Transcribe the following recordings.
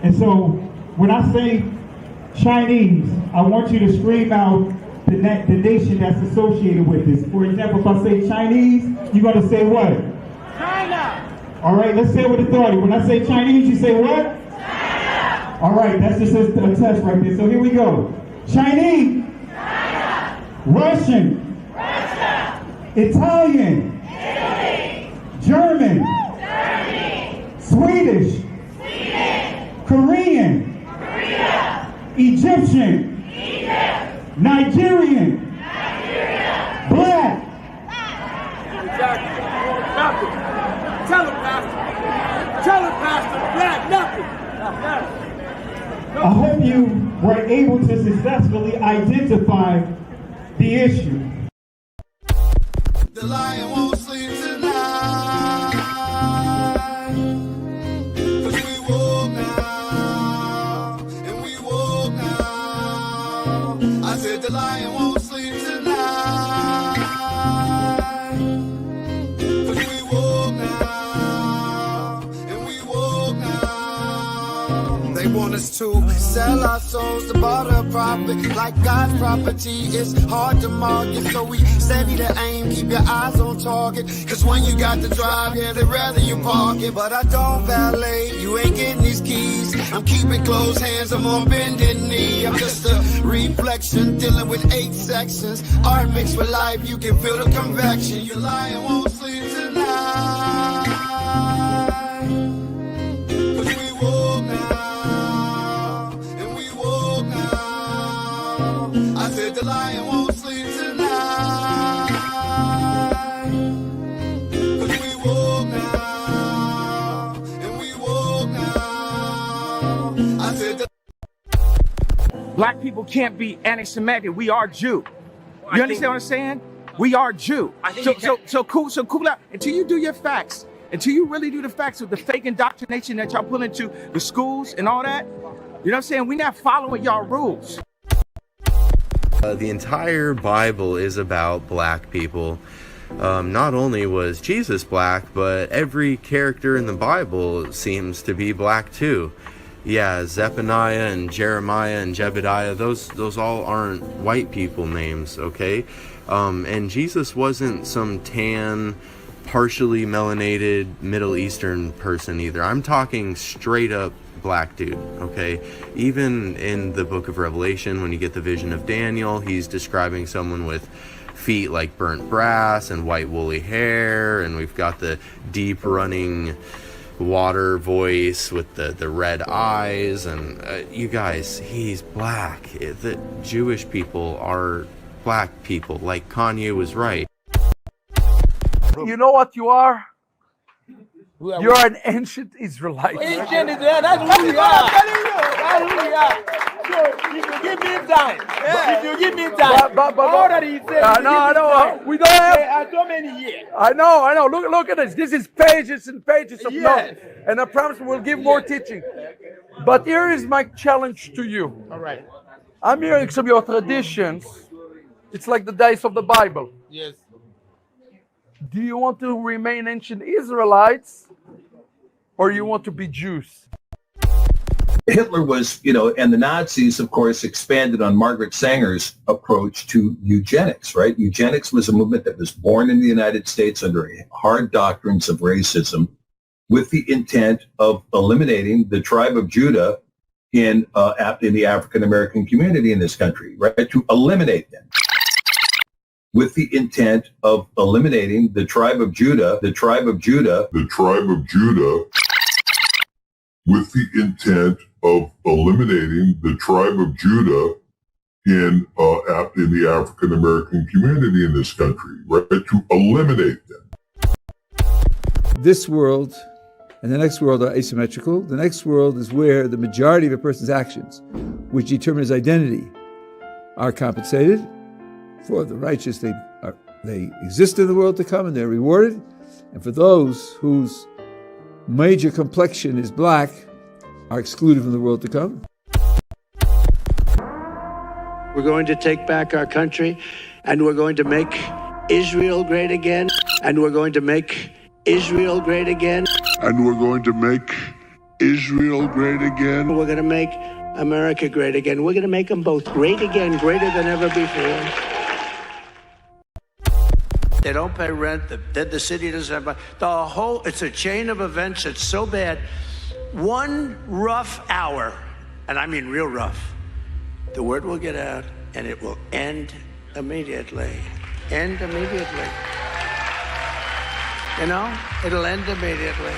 And so when I say Chinese, I want you to scream out the nation that's associated with this. For example, if I say Chinese, you're going to say what? China. All right, let's say it with authority. When I say Chinese, you say what? China. All right, that's just a test right there. So here we go. Chinese. China. Russian. Russia. Italian. Italy. German. Germany. Swedish. Sweden. Korean. Korea. Egyptian. Egypt. Nigerian. Nigeria. Black. Exactly. Nothing. Tell him, Pastor. Tell him, Pastor. Black, nothing. I hope you were able to successfully identify the issue. The lion won't sleep tonight, 'cause we woke now, and we woke now. I said the lion won't sleep tonight, 'cause we woke now, and we woke now. They want us to sell our souls to barter profit, like God's property. It's hard to market, so we steady to aim, keep your eyes on target. 'Cause when you got to drive, yeah, they'd rather you park it. But I don't valet, you ain't getting these keys. I'm keeping closed hands, I'm on bended knee. I'm just a reflection, dealing with 8 sections. Art mixed with life, you can feel the convection. Your lion won't sleep tonight, 'cause we woke now, and we woke now. I said the lion won't sleep tonight, 'cause we woke now, and we woke now. I said the Black people can't be anti-Semitic. We are Jew. You understand what I'm saying? We are Jew. So cool out. Until you do your facts, until you really do the facts with the fake indoctrination that y'all pull into the schools and all that, you know what I'm saying? We're not following y'all rules. The entire Bible is about black people. Not only was Jesus black, but every character in the Bible seems to be black too. Yeah, Zephaniah and Jeremiah and Jebediah, those all aren't white people names, okay? And Jesus wasn't some tan, partially melanated Middle Eastern person either. I'm talking straight up black dude, okay? Even in the book of Revelation, when you get the vision of Daniel, he's describing someone with feet like burnt brass and white woolly hair, and we've got the deep running water voice with the red eyes, and you guys, he's black. The Jewish people are black people, like Kanye was right. You know what you are? You're an ancient Israelite. Ancient Israel, that's who we are. That's who we are. So if you give me time, if you give me time, all that he said. No, we don't have so many years. I know. Look at this. This is pages and pages of Yes. notes. And I promise we'll give more teaching. But here is my challenge to you. All right. I'm hearing some of your traditions. It's like the days of the Bible. Yes. Do you want to remain ancient Israelites, or you want to be Jews? Hitler was, and the Nazis, of course, expanded on Margaret Sanger's approach to eugenics, right? Eugenics was a movement that was born in the United States under hard doctrines of racism with the intent of eliminating the tribe of Judah in the African-American community in this country, right? To eliminate them with the intent of eliminating the tribe of Judah, with the intent of eliminating the tribe of Judah in the African American community in this country, right? To eliminate them. This world and the next world are asymmetrical. The next world is where the majority of a person's actions, which determine his identity, are compensated. For the righteous, they exist in the world to come and they're rewarded. And for those whose major complexion is black, are excluded from the world to come. We're going to take back our country, and we're going to make Israel great again, and we're going to make Israel great again, And we're going to make Israel great again. We're going to make America great again. We're going to make them both great again, greater than ever before. They don't pay rent. The city doesn't have it's a chain of events. It's so bad. One rough hour, and I mean real rough, the word will get out and it will end immediately. End immediately. You know, it'll end immediately.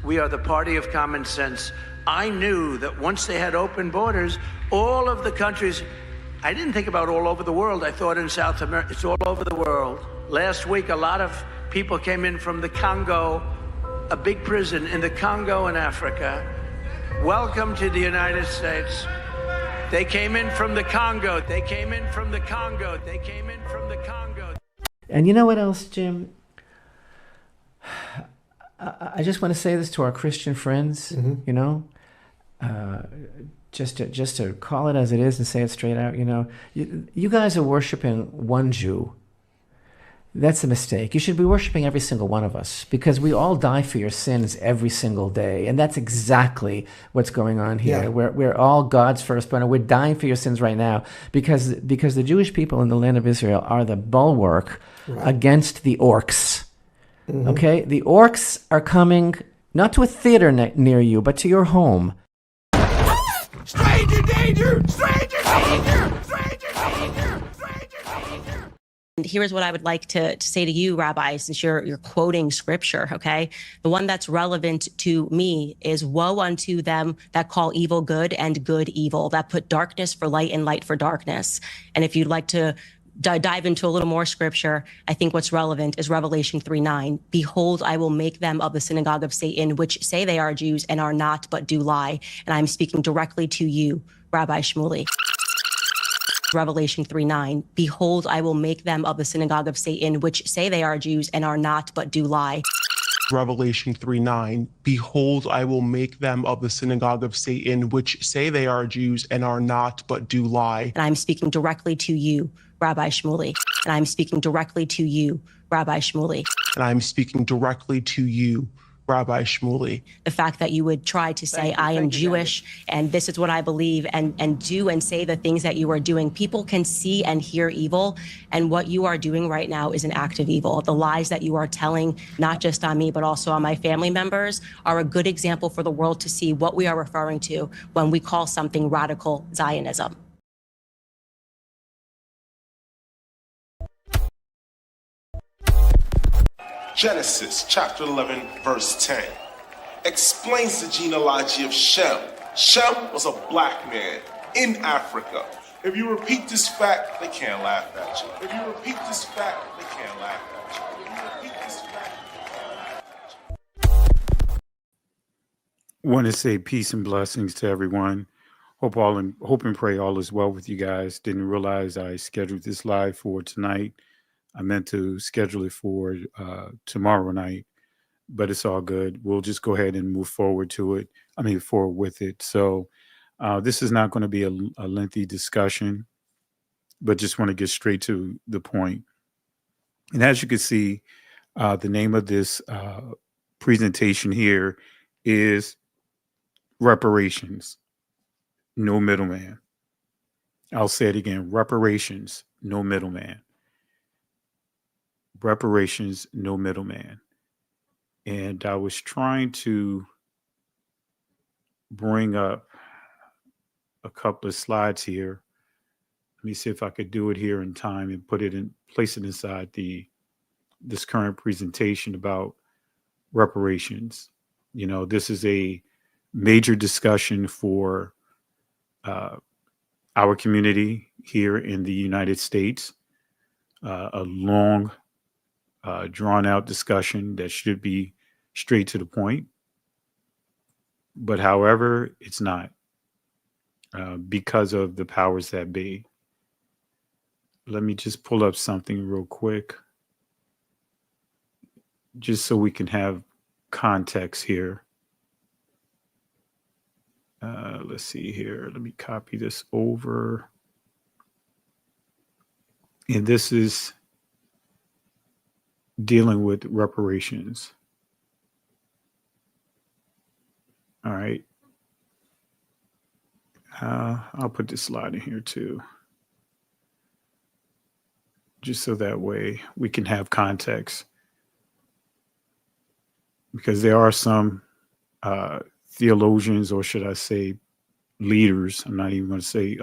We are the party of common sense. I knew that once they had open borders, all of the countries, I didn't think about all over the world. I thought in South America, it's all over the world. Last week, a lot of people came in from the Congo, a big prison in the Congo in Africa. Welcome to the United States. They came in from the Congo. They came in from the Congo. They came in from the Congo. And you know what else, Jim? I just want to say this to our Christian friends, you know, just to call it as it is and say it straight out, you know, you guys are worshiping one Jew. That's a mistake. You should be worshiping every single one of us because we all die for your sins every single day. And that's exactly what's going on here. Yeah. We're all God's firstborn, and we're dying for your sins right now because the Jewish people in the land of Israel are the bulwark against the orcs. Okay? The orcs are coming not to a theater near you, but to your home. Stranger danger! Stranger danger! Stranger danger! Stranger danger! And here's what I would like to say to you, Rabbi, since you're quoting scripture, okay? The one that's relevant to me is woe unto them that call evil good and good evil, that put darkness for light and light for darkness. And if you'd like to dive into a little more scripture, I think what's relevant is Revelation 3:9. Behold, I will make them of the synagogue of Satan, which say they are Jews and are not, but do lie. And I'm speaking directly to you, Rabbi Shmuley. Revelation 3:9. Behold, I will make them of the synagogue of Satan, which say they are Jews and are not, but do lie. Revelation 3:9. Behold, I will make them of the synagogue of Satan, which say they are Jews and are not, but do lie. And I'm speaking directly to you, Rabbi Shmuley. And I'm speaking directly to you, Rabbi Shmuley. And I'm speaking directly to you, Rabbi Shmuley. The fact that you would try to say, I am Jewish and this is what I believe, and do and say the things that you are doing. People can see and hear evil, and what you are doing right now is an act of evil. The lies that you are telling, not just on me, but also on my family members, are a good example for the world to see what we are referring to when we call something radical Zionism. Genesis chapter 11, verse 10 explains the genealogy of Shem. Shem was a black man in Africa. If you repeat this fact, they can't laugh at you. If you repeat this fact, they can't laugh at you. If you repeat this fact, they can't laugh at you. Want to say peace and blessings to everyone. Hope and pray all is well with you guys. Didn't realize I scheduled this live for tonight. I meant to schedule it for tomorrow night, but it's all good. We'll just go ahead and move forward with it. So this is not going to be a lengthy discussion, but just want to get straight to the point. And as you can see, the name of this presentation here is Reparations, no middleman. I'll say it again, reparations, no middleman. Reparations, no middleman. And I was trying to bring up a couple of slides here. Let me see if I could do it here in time and place it inside this current presentation about reparations. You know, this is a major discussion for our community here in the United States. A long drawn out discussion that should be straight to the point. But however, it's not because of the powers that be. Let me just pull up something real quick, just so we can have context here. Let's see here. Let me copy this over. And this is dealing with reparations. All right. I'll put this slide in here too, just so that way we can have context, because there are some theologians, or should I say leaders, I'm not even going to say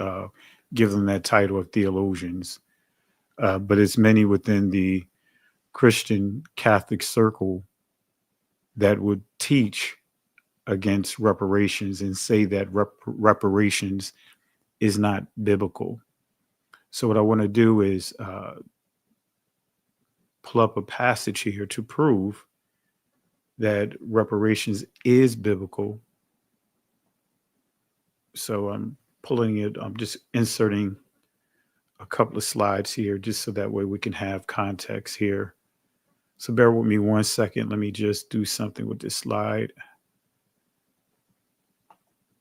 give them that title of theologians, but it's many within the Christian Catholic circle that would teach against reparations and say that reparations is not biblical. So what I want to do is pull up a passage here to prove that reparations is biblical. So I'm pulling it, I'm just inserting a couple of slides here just so that way we can have context here. So bear with me 1 second. Let me just do something with this slide.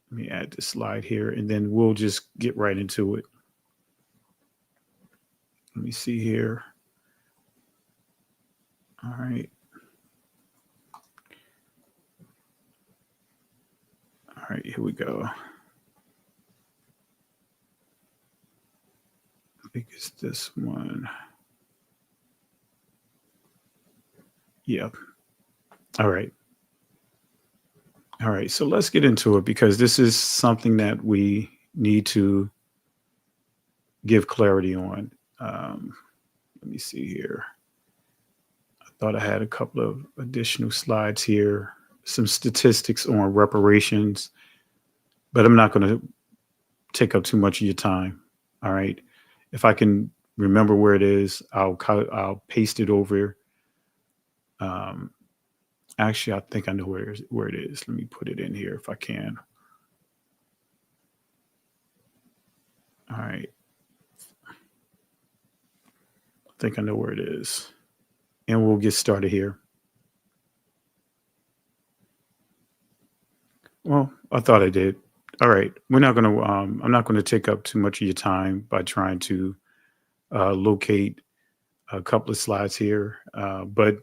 Let me add this slide here, and then we'll just get right into it. Let me see here. All right. All right, here we go. I think it's this one. Yeah. All right. All right. So let's get into it, because this is something that we need to give clarity on. Let me see here. I thought I had a couple of additional slides here, some statistics on reparations, but I'm not going to take up too much of your time. All right. If I can remember where it is, I'll paste it over. Actually, I think I know where it is. Let me put it in here if I can. All right. I think I know where it is. And we'll get started here. Well, I thought I did. All right. I'm not going to take up too much of your time by trying to locate a couple of slides here. But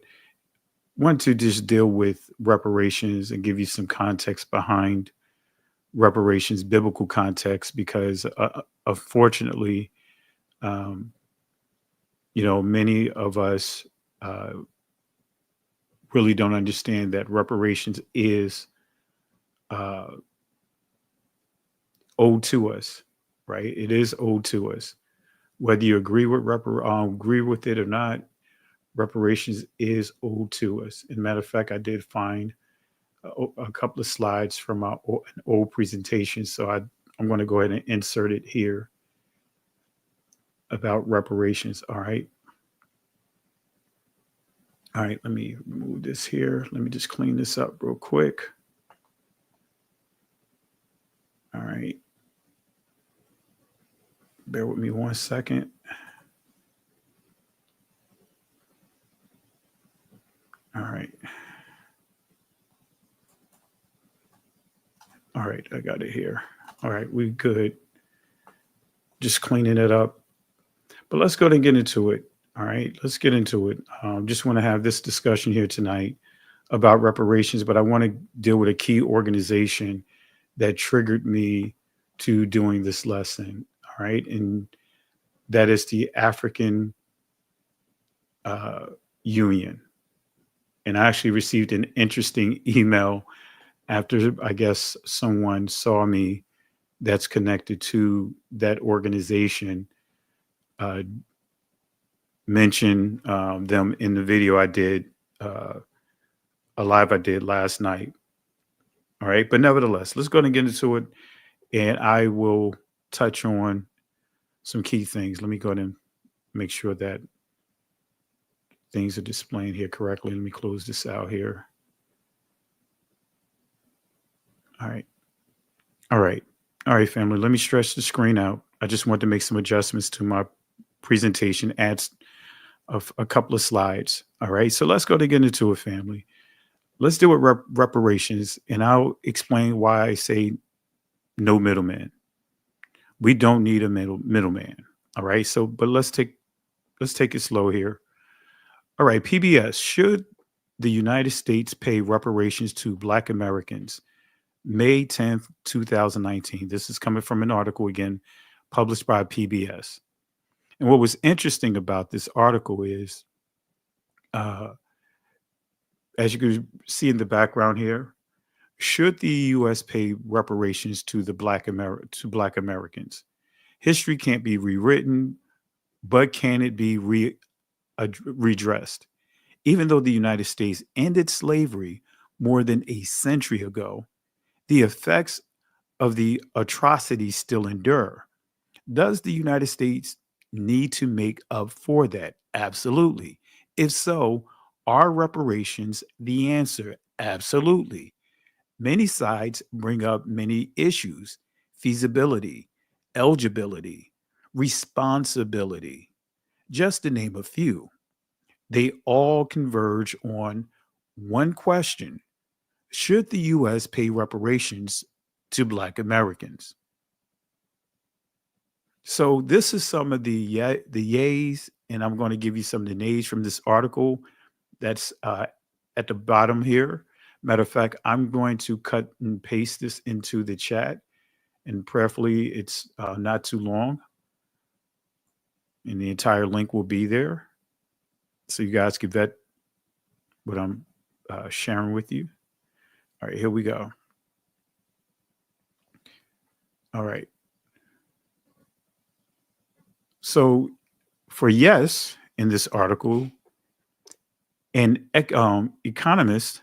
want to just deal with reparations and give you some context behind reparations, biblical context, because unfortunately, many of us really don't understand that reparations is owed to us, right? It is owed to us, whether you agree with it or not. Reparations is owed to us. As a matter of fact, I did find a couple of slides from an old presentation, so I'm going to go ahead and insert it here about reparations. All right. All right, let me remove this here. Let me just clean this up real quick. All right. Bear with me 1 second. All right. All right, I got it here. All right, we good. Just cleaning it up. But let's go ahead and get into it. All right, let's get into it. Just want to have this discussion here tonight about reparations, but I want to deal with a key organization that triggered me to doing this lesson. All right, and that is the African Union. And I actually received an interesting email after, I guess, someone saw me that's connected to that organization mention them in the video I did, a live I did last night. All right. But nevertheless, let's go ahead and get into it. And I will touch on some key things. Let me go ahead and make sure that things are displaying here correctly. Let me close this out here. All right. All right. All right, family. Let me stretch the screen out. I just want to make some adjustments to my presentation, add a couple of slides. All right. So let's go to get into it, family. Let's do it reparations, and I'll explain why I say no middleman. We don't need a middleman. All right. So, but let's take it slow here. All right. PBS, should the United States pay reparations to Black Americans May 10th, 2019. This is coming from an article again, published by PBS. And what was interesting about this article is, as you can see in the background here, should the U.S. pay reparations to Black Americans? History can't be rewritten, but can it be redressed? Even though the United States ended slavery more than a century ago, the effects of the atrocities still endure. Does the United States need to make up for that? Absolutely. If so, are reparations the answer? Absolutely. Many sides bring up many issues: feasibility, eligibility, responsibility, just to name a few. They all converge on one question: should the U.S. pay reparations to Black Americans? So this is some of the yays, and I'm going to give you some of the nays from this article that's at the bottom here. Matter of fact, I'm going to cut and paste this into the chat, and prayerfully it's not too long, and the entire link will be there, so you guys can vet what I'm sharing with you. All right, here we go. All right. So for yes, in this article, an economist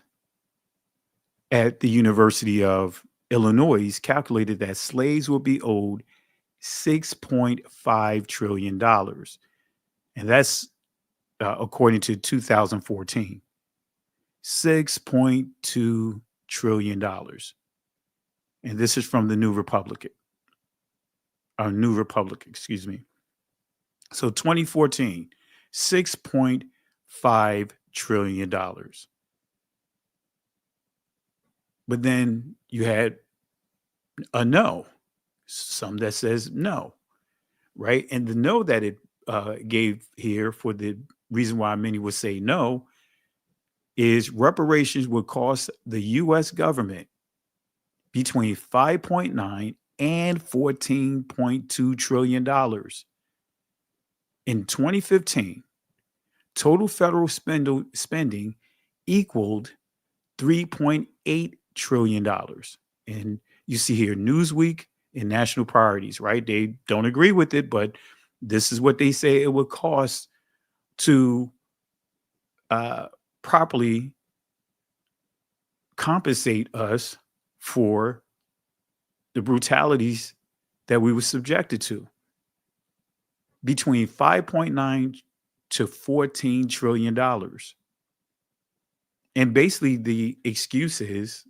at the University of Illinois calculated that slaves will be owed $6.5 trillion. And that's according to 2014. $6.2 trillion. And this is from the New Republic, excuse me. So 2014, $6.5 trillion. But then you had a no, some that says no, right? And the no that it gave here, for the reason why many would say no, is reparations would cost the U.S. government between $5.9 and $14.2 trillion. In 2015, total federal spending equaled $3.8 trillion. And you see here Newsweek and National Priorities, right? They don't agree with it, but this is what they say it would cost to properly compensate us for the brutalities that we were subjected to. Between $5.9 to $14 trillion. And basically the excuse is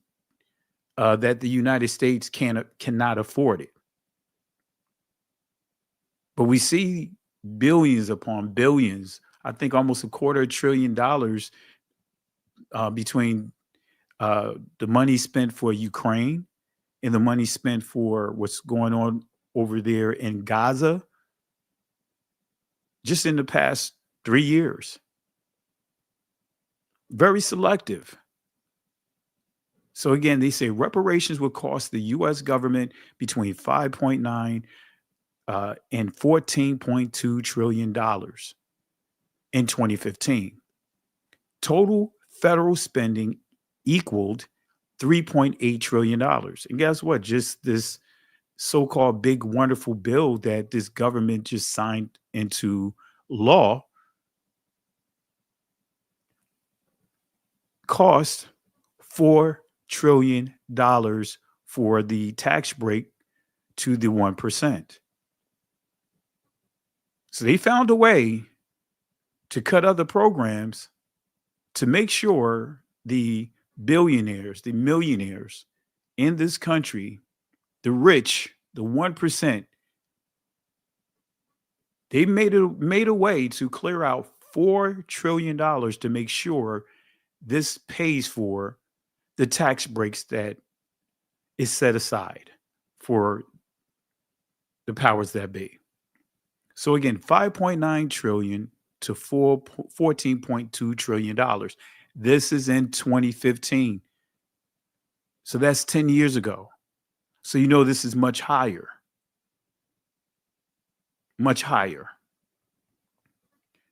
that the United States cannot afford it. But we see billions upon billions, I think almost $250 billion between the money spent for Ukraine and the money spent for what's going on over there in Gaza, just in the past 3 years. Very selective. So again, they say reparations will cost the U.S. government between $5.9 and $14.2 trillion in 2015. Total federal spending equaled $3.8 trillion. And guess what? Just this so-called big, wonderful bill that this government just signed into law cost $4 trillion for the tax break to the 1%. So they found a way to cut other programs to make sure the billionaires, the millionaires in this country, the rich, the 1%, they made a way to clear out $4 trillion to make sure this pays for the tax breaks that is set aside for the powers that be. So again, $5.9 trillion to $14.2 trillion. This is in 2015. So that's 10 years ago. So you know this is much higher. Much higher.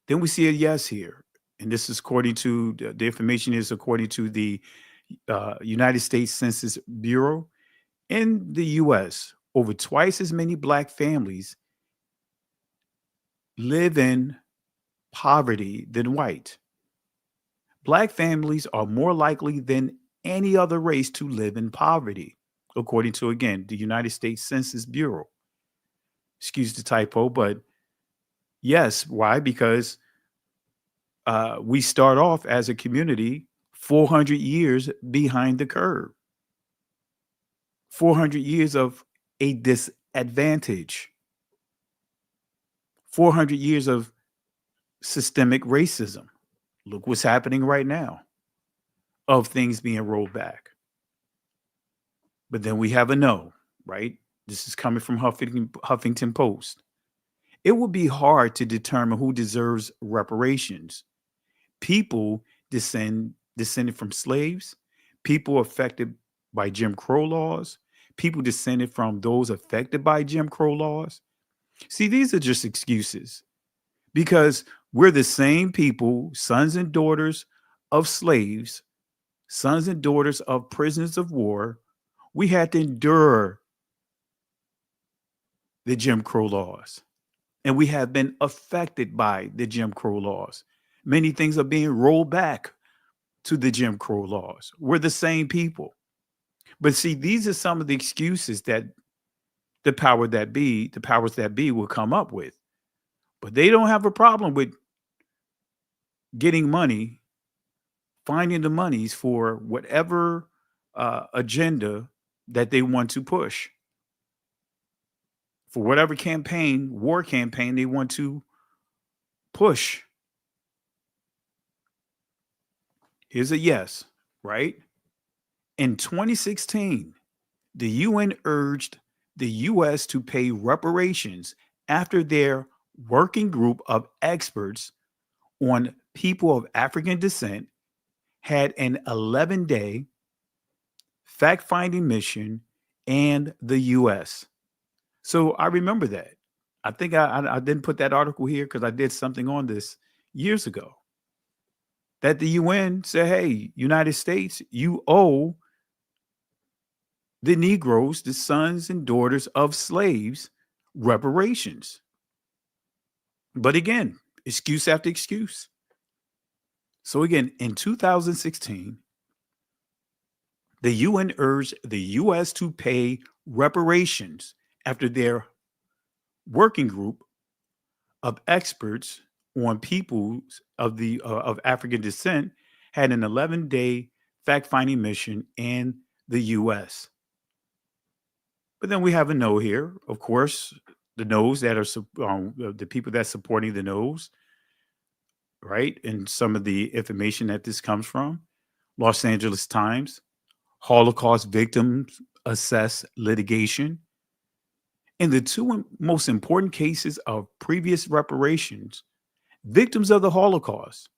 Then we see a yes here. And this is according to the information is according to the United States Census Bureau. In the US, over twice as many Black families live in poverty than white. Black families are more likely than any other race to live in poverty, according to, again, the United States Census Bureau. Excuse the typo, but yes. Why? Because we start off as a community 400 years behind the curve. 400 years of a disadvantage. 400 years of systemic racism. Look what's happening right now of things being rolled back. But then we have a no, right? This is coming from Huffington Post. It would be hard to determine who deserves reparations. People descended from slaves, people affected by Jim Crow laws, people descended from those affected by Jim Crow laws. See, these are just excuses because we're the same people, sons and daughters of slaves, sons and daughters of prisoners of war. We had to endure the Jim Crow laws, and we have been affected by the Jim Crow laws. Many things are being rolled back to the Jim Crow laws. We're the same people. But see, these are some of the excuses that the powers that be will come up with. But they don't have a problem with getting money, finding the monies for whatever agenda that they want to push. For whatever war campaign they want to push. Here's a yes, right? In 2016, the UN urged the US to pay reparations after their working group of experts on people of African descent had an 11-day fact-finding mission and the US. So I remember that. I think I didn't put that article here because I did something on this years ago. That the UN said, hey, United States, you owe the Negroes, the sons and daughters of slaves, reparations. But again, excuse after excuse. So again, in 2016, the UN urged the US to pay reparations after their working group of experts on peoples of African descent had an 11-day fact-finding mission in the US. But then we have a no here. Of course, the no's that are the people that's supporting the no's, right? And some of the information that this comes from. Los Angeles Times, Holocaust victims assess litigation. In the two most important cases of previous reparations, victims of the Holocaust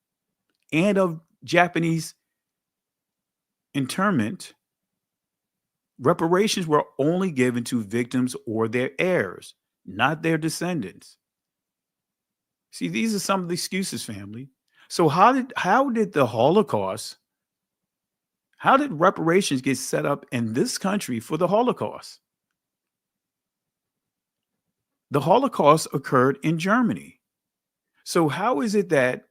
and of Japanese internment, reparations were only given to victims or their heirs, not their descendants. See, these are some of the excuses, family. So how did the Holocaust, how did reparations get set up in this country for the Holocaust? The Holocaust occurred in Germany. So how is it that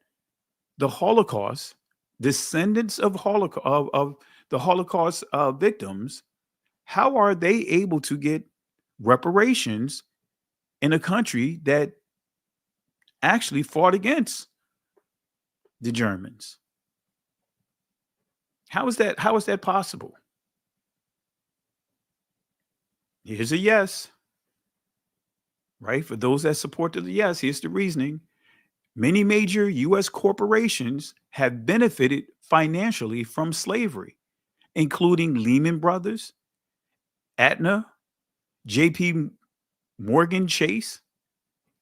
the Holocaust, descendants of the Holocaust victims, how are they able to get reparations in a country that actually fought against the Germans? How is that possible? Here's a yes. Right? For those that support the yes, here's the reasoning. Many major U.S. corporations have benefited financially from slavery, including Lehman Brothers, Aetna, J.P. Morgan Chase,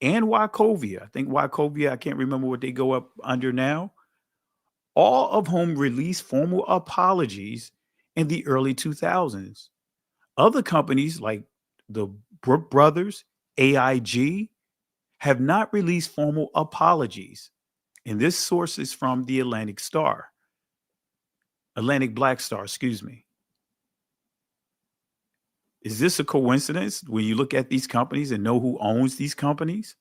and Wachovia. I think Wachovia, I can't remember what they go up under now. All of whom released formal apologies in the early 2000s. Other companies like the Brook Brothers, AIG, have not released formal apologies. And this source is from the Atlantic Black Star, excuse me. Is this a coincidence when you look at these companies and know who owns these companies?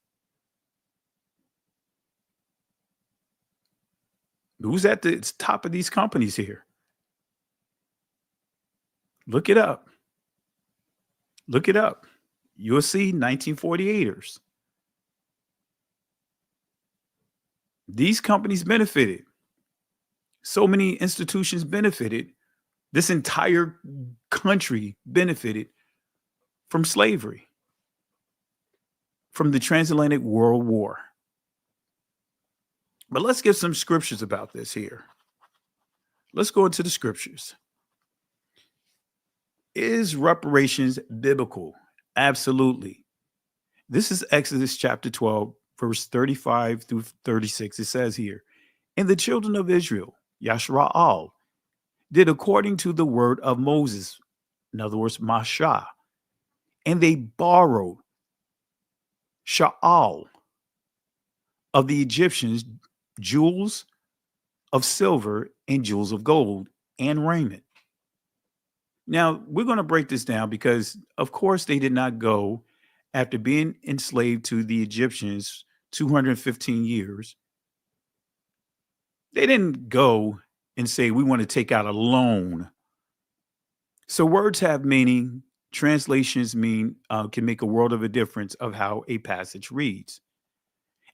Who's at the top of these companies here? Look it up. Look it up. You'll see 1948ers. These companies benefited. So many institutions benefited. This entire country benefited from slavery, from the transatlantic world war. But let's get some scriptures about this here. Let's go into the scriptures. Is reparations biblical? Absolutely. This is Exodus chapter 12, verse 35 through 36. It says here, and the children of Israel, Yashra'al, did according to the word of Moses, in other words, Mashah, and they borrowed Sha'al of the Egyptians, jewels of silver and jewels of gold and raiment. Now, we're going to break this down because, of course, they did not go after being enslaved to the Egyptians 215 years. They didn't go and say, we want to take out a loan. So words have meaning. Translations can make a world of a difference of how a passage reads.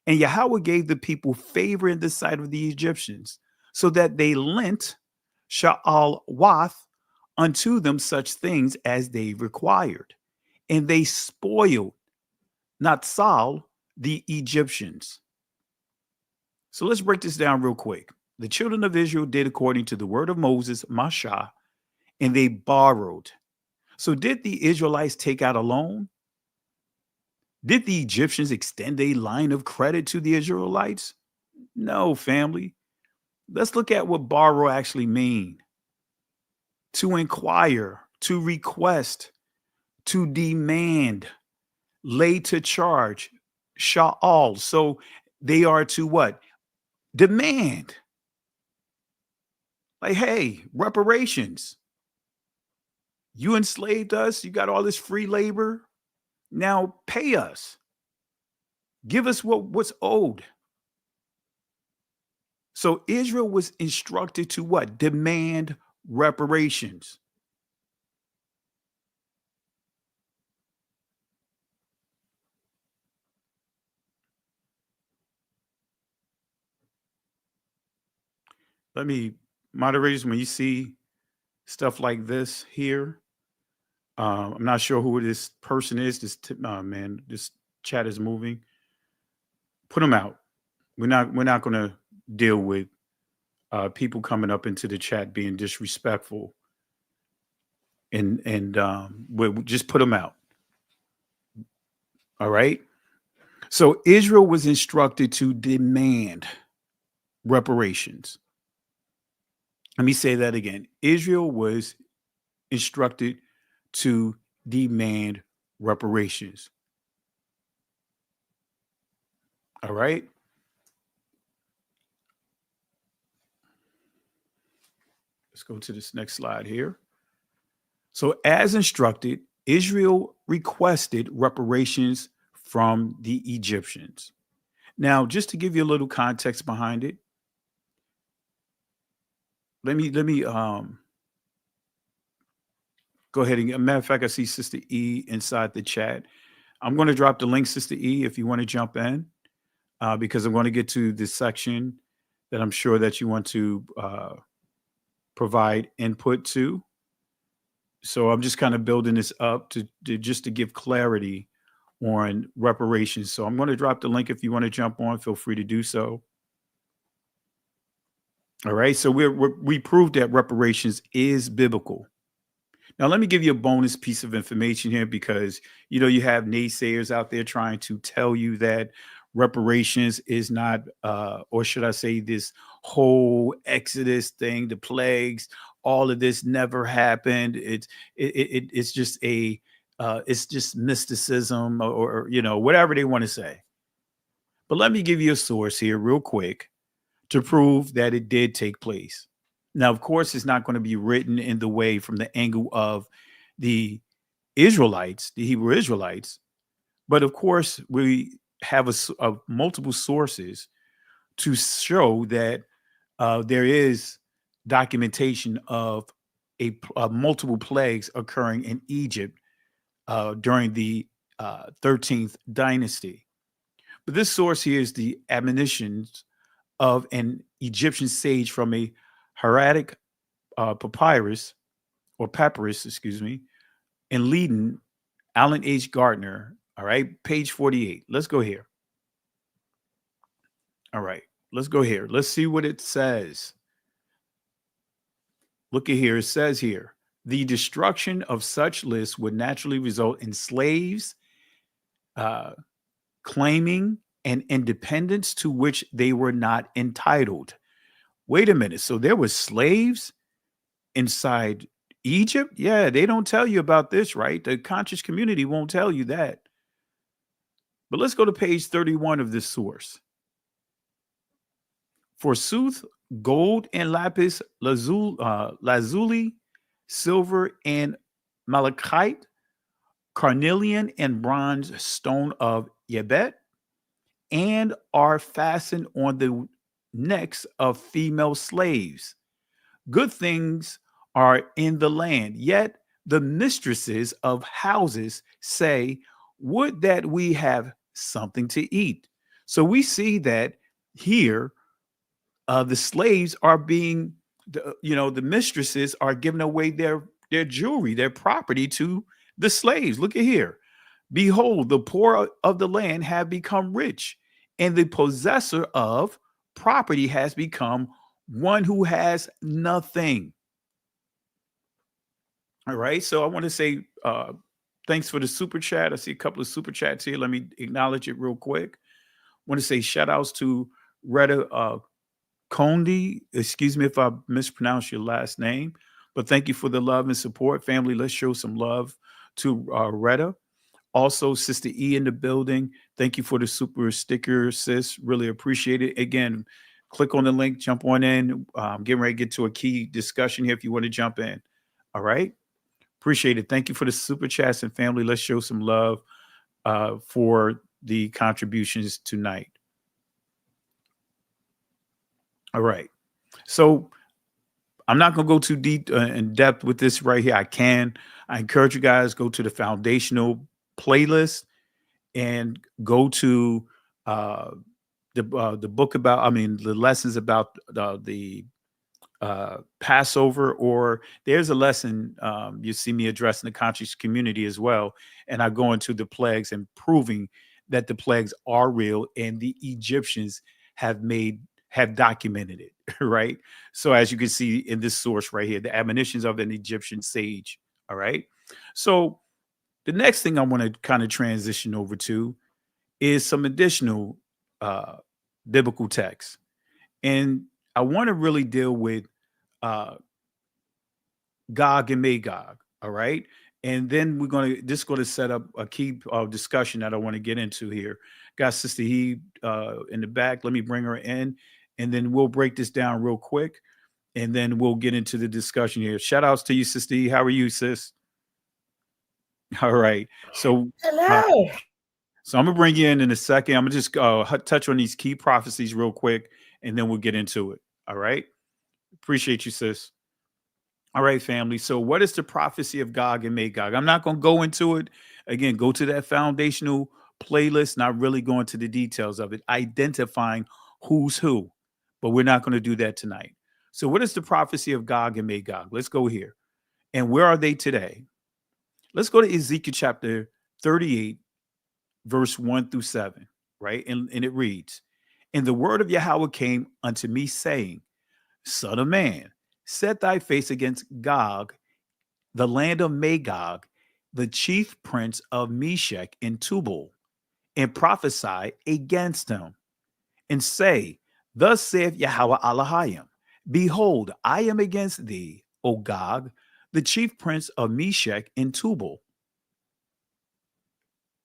And Yahweh gave the people favor in the sight of the Egyptians, so that they lent Sha'al Wath unto them such things as they required. And they spoiled Natsal, the Egyptians. So let's break this down real quick. The children of Israel did according to the word of Moses, Mashah, and they borrowed. So did the Israelites take out a loan? Did the Egyptians extend a line of credit to the Israelites? No, family. Let's look at what borrow actually mean. To inquire, to request, to demand, lay to charge, sha'al. So they are to what? Demand. Like, hey, reparations. You enslaved us. You got all this free labor. Now pay us. Give us what's owed. So Israel was instructed to what? Demand reparations. Let me, moderators, when you see stuff like this here, I'm not sure who this person is. This chat is moving. Put them out. We're not going to deal with people coming up into the chat being disrespectful, and we'll just put them out. All right. So Israel was instructed to demand reparations. Let me say that again. Israel was instructed to demand reparations. All right. Let's go to this next slide here. So as instructed, Israel requested reparations from the Egyptians. Now, just to give you a little context behind it, let me go ahead and, matter of fact, I see Sister E inside the chat. I'm going to drop the link, Sister E, if you want to jump in, because I'm going to get to this section that I'm sure that you want to provide input to. So I'm just kind of building this up to give clarity on reparations. So I'm going to drop the link if you want to jump on. Feel free to do so. All right. So we proved that reparations is biblical. Now, let me give you a bonus piece of information here, because, you have naysayers out there trying to tell you that reparations is not, or should I say, this whole Exodus thing, the plagues, all of this never happened. It's just it's just mysticism or whatever they want to say. But let me give you a source here real quick to prove that it did take place. Now, of course, it's not going to be written in the way from the angle of the Israelites, the Hebrew Israelites, but of course, we have multiple sources to show that there is documentation of multiple plagues occurring in Egypt during the 13th dynasty. But this source here is the admonitions of an Egyptian sage from a hieratic papyrus, excuse me, in Leiden, Alan H. Gardner. All right, page 48. Let's go here. All right, let's go here. Let's see what it says. Look at here. It says here, the destruction of such lists would naturally result in slaves claiming an independence to which they were not entitled. Wait a minute. So there were slaves inside Egypt? Yeah, they don't tell you about this, right? The conscious community won't tell you that. But let's go to page 31 of this source. Forsooth, gold and lapis lazuli, silver and malachite, carnelian and bronze stone of Yebet, and are fastened on the necks of female slaves. Good things are in the land, yet the mistresses of houses say, would that we have something to eat. So we see that here, the slaves are being, the mistresses are giving away their jewelry, their property to the slaves. Look at here. Behold, the poor of the land have become rich, and the possessor of property has become one who has nothing. All right. So I want to say thanks for the super chat. I see a couple of super chats here. Let me acknowledge it real quick. I want to say shout outs to Retta Condi. Excuse me if I mispronounce your last name, but thank you for the love and support. Family, let's show some love to Retta. Also, Sister E in the building. Thank you for the super sticker, sis. Really appreciate it. Again, click on the link, jump on in. Getting ready to get to a key discussion here if you want to jump in. All right. Appreciate it. Thank you for the super chats, and family. Let's show some love for the contributions tonight. All right. So I'm not going to go too deep in depth with this right here. I encourage you guys go to the foundational playlist and go to the book about, the lessons about the Passover, or there's a lesson you see me addressing the conscious community as well. And I go into the plagues and proving that the plagues are real and the Egyptians have documented it, right? So as you can see in this source right here, the admonitions of an Egyptian sage. All right. So the next thing I want to kind of transition over to is some additional biblical texts. And I want to really deal with Gog and Magog. All right. And then we're going to set up a key discussion that I want to get into here. Got Sister He in the back. Let me bring her in, and then we'll break this down real quick, and then we'll get into the discussion here. Shout outs to you, Sister He. How are you, sis? All right. So hello. So I'm gonna bring you in a second. I'm gonna just touch on these key prophecies real quick, and then we'll get into it. All right. Appreciate you, sis. All right, family. So what is the prophecy of Gog and Magog? I'm not gonna go into it. Again, go to that foundational playlist, not really go into the details of it, identifying who's who, but we're not going to do that tonight. So what is the prophecy of Gog and Magog? Let's go here. And where are they today? Let's go to Ezekiel chapter 38, verse 1 through 7, right? And it reads, and the word of Yahweh came unto me, saying, Son of man, set thy face against Gog, the land of Magog, the chief prince of Meshech and Tubal, and prophesy against him, and say, thus saith Yahweh Elohim, behold, I am against thee, O Gog, the chief prince of Meshech and Tubal.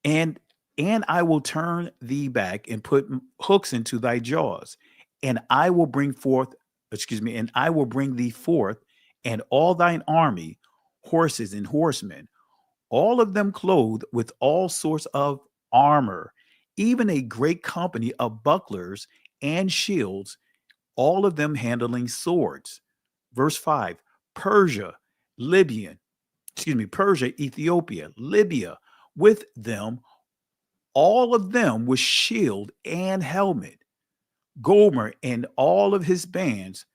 And I will turn thee back and put hooks into thy jaws, and I will bring thee forth, and all thine army, horses and horsemen, all of them clothed with all sorts of armor, even a great company of bucklers and shields, all of them handling swords. Verse 5, Persia, Ethiopia, Libya, with them, all of them with shield and helmet. Gomer and all of his bands,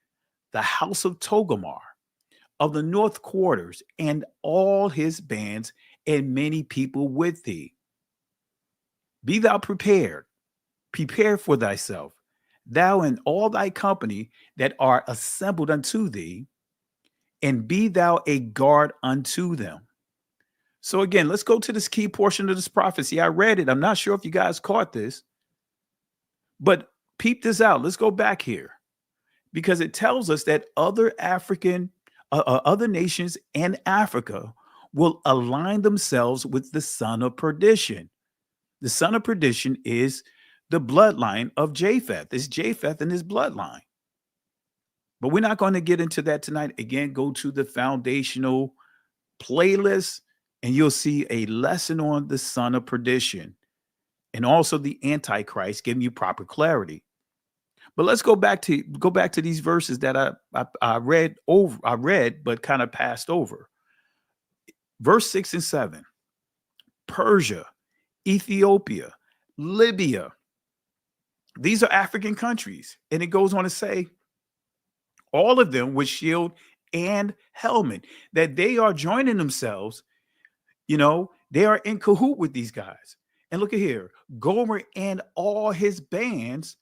the house of Togarmah, of the north quarters, and all his bands, and many people with thee. Be thou prepared, prepare for thyself, thou and all thy company that are assembled unto thee, and be thou a guard unto them. So again, let's go to this key portion of this prophecy. I read it. I'm not sure if you guys caught this, but peep this out. Let's go back here, because it tells us that other nations and Africa will align themselves with the son of perdition. The son of perdition is the bloodline of Japheth. It's Japheth and his bloodline. But we're not going to get into that tonight. Again, go to the foundational playlist and you'll see a lesson on the son of perdition and also the Antichrist, giving you proper clarity. But let's go back to these verses that I read but kind of passed over. Verse 6 and 7. Persia, Ethiopia, Libya. These are African countries. And it goes on to say, all of them with shield and helmet, that they are joining themselves. They are in cahoot with these guys. And look at here, Gomer and all his bands,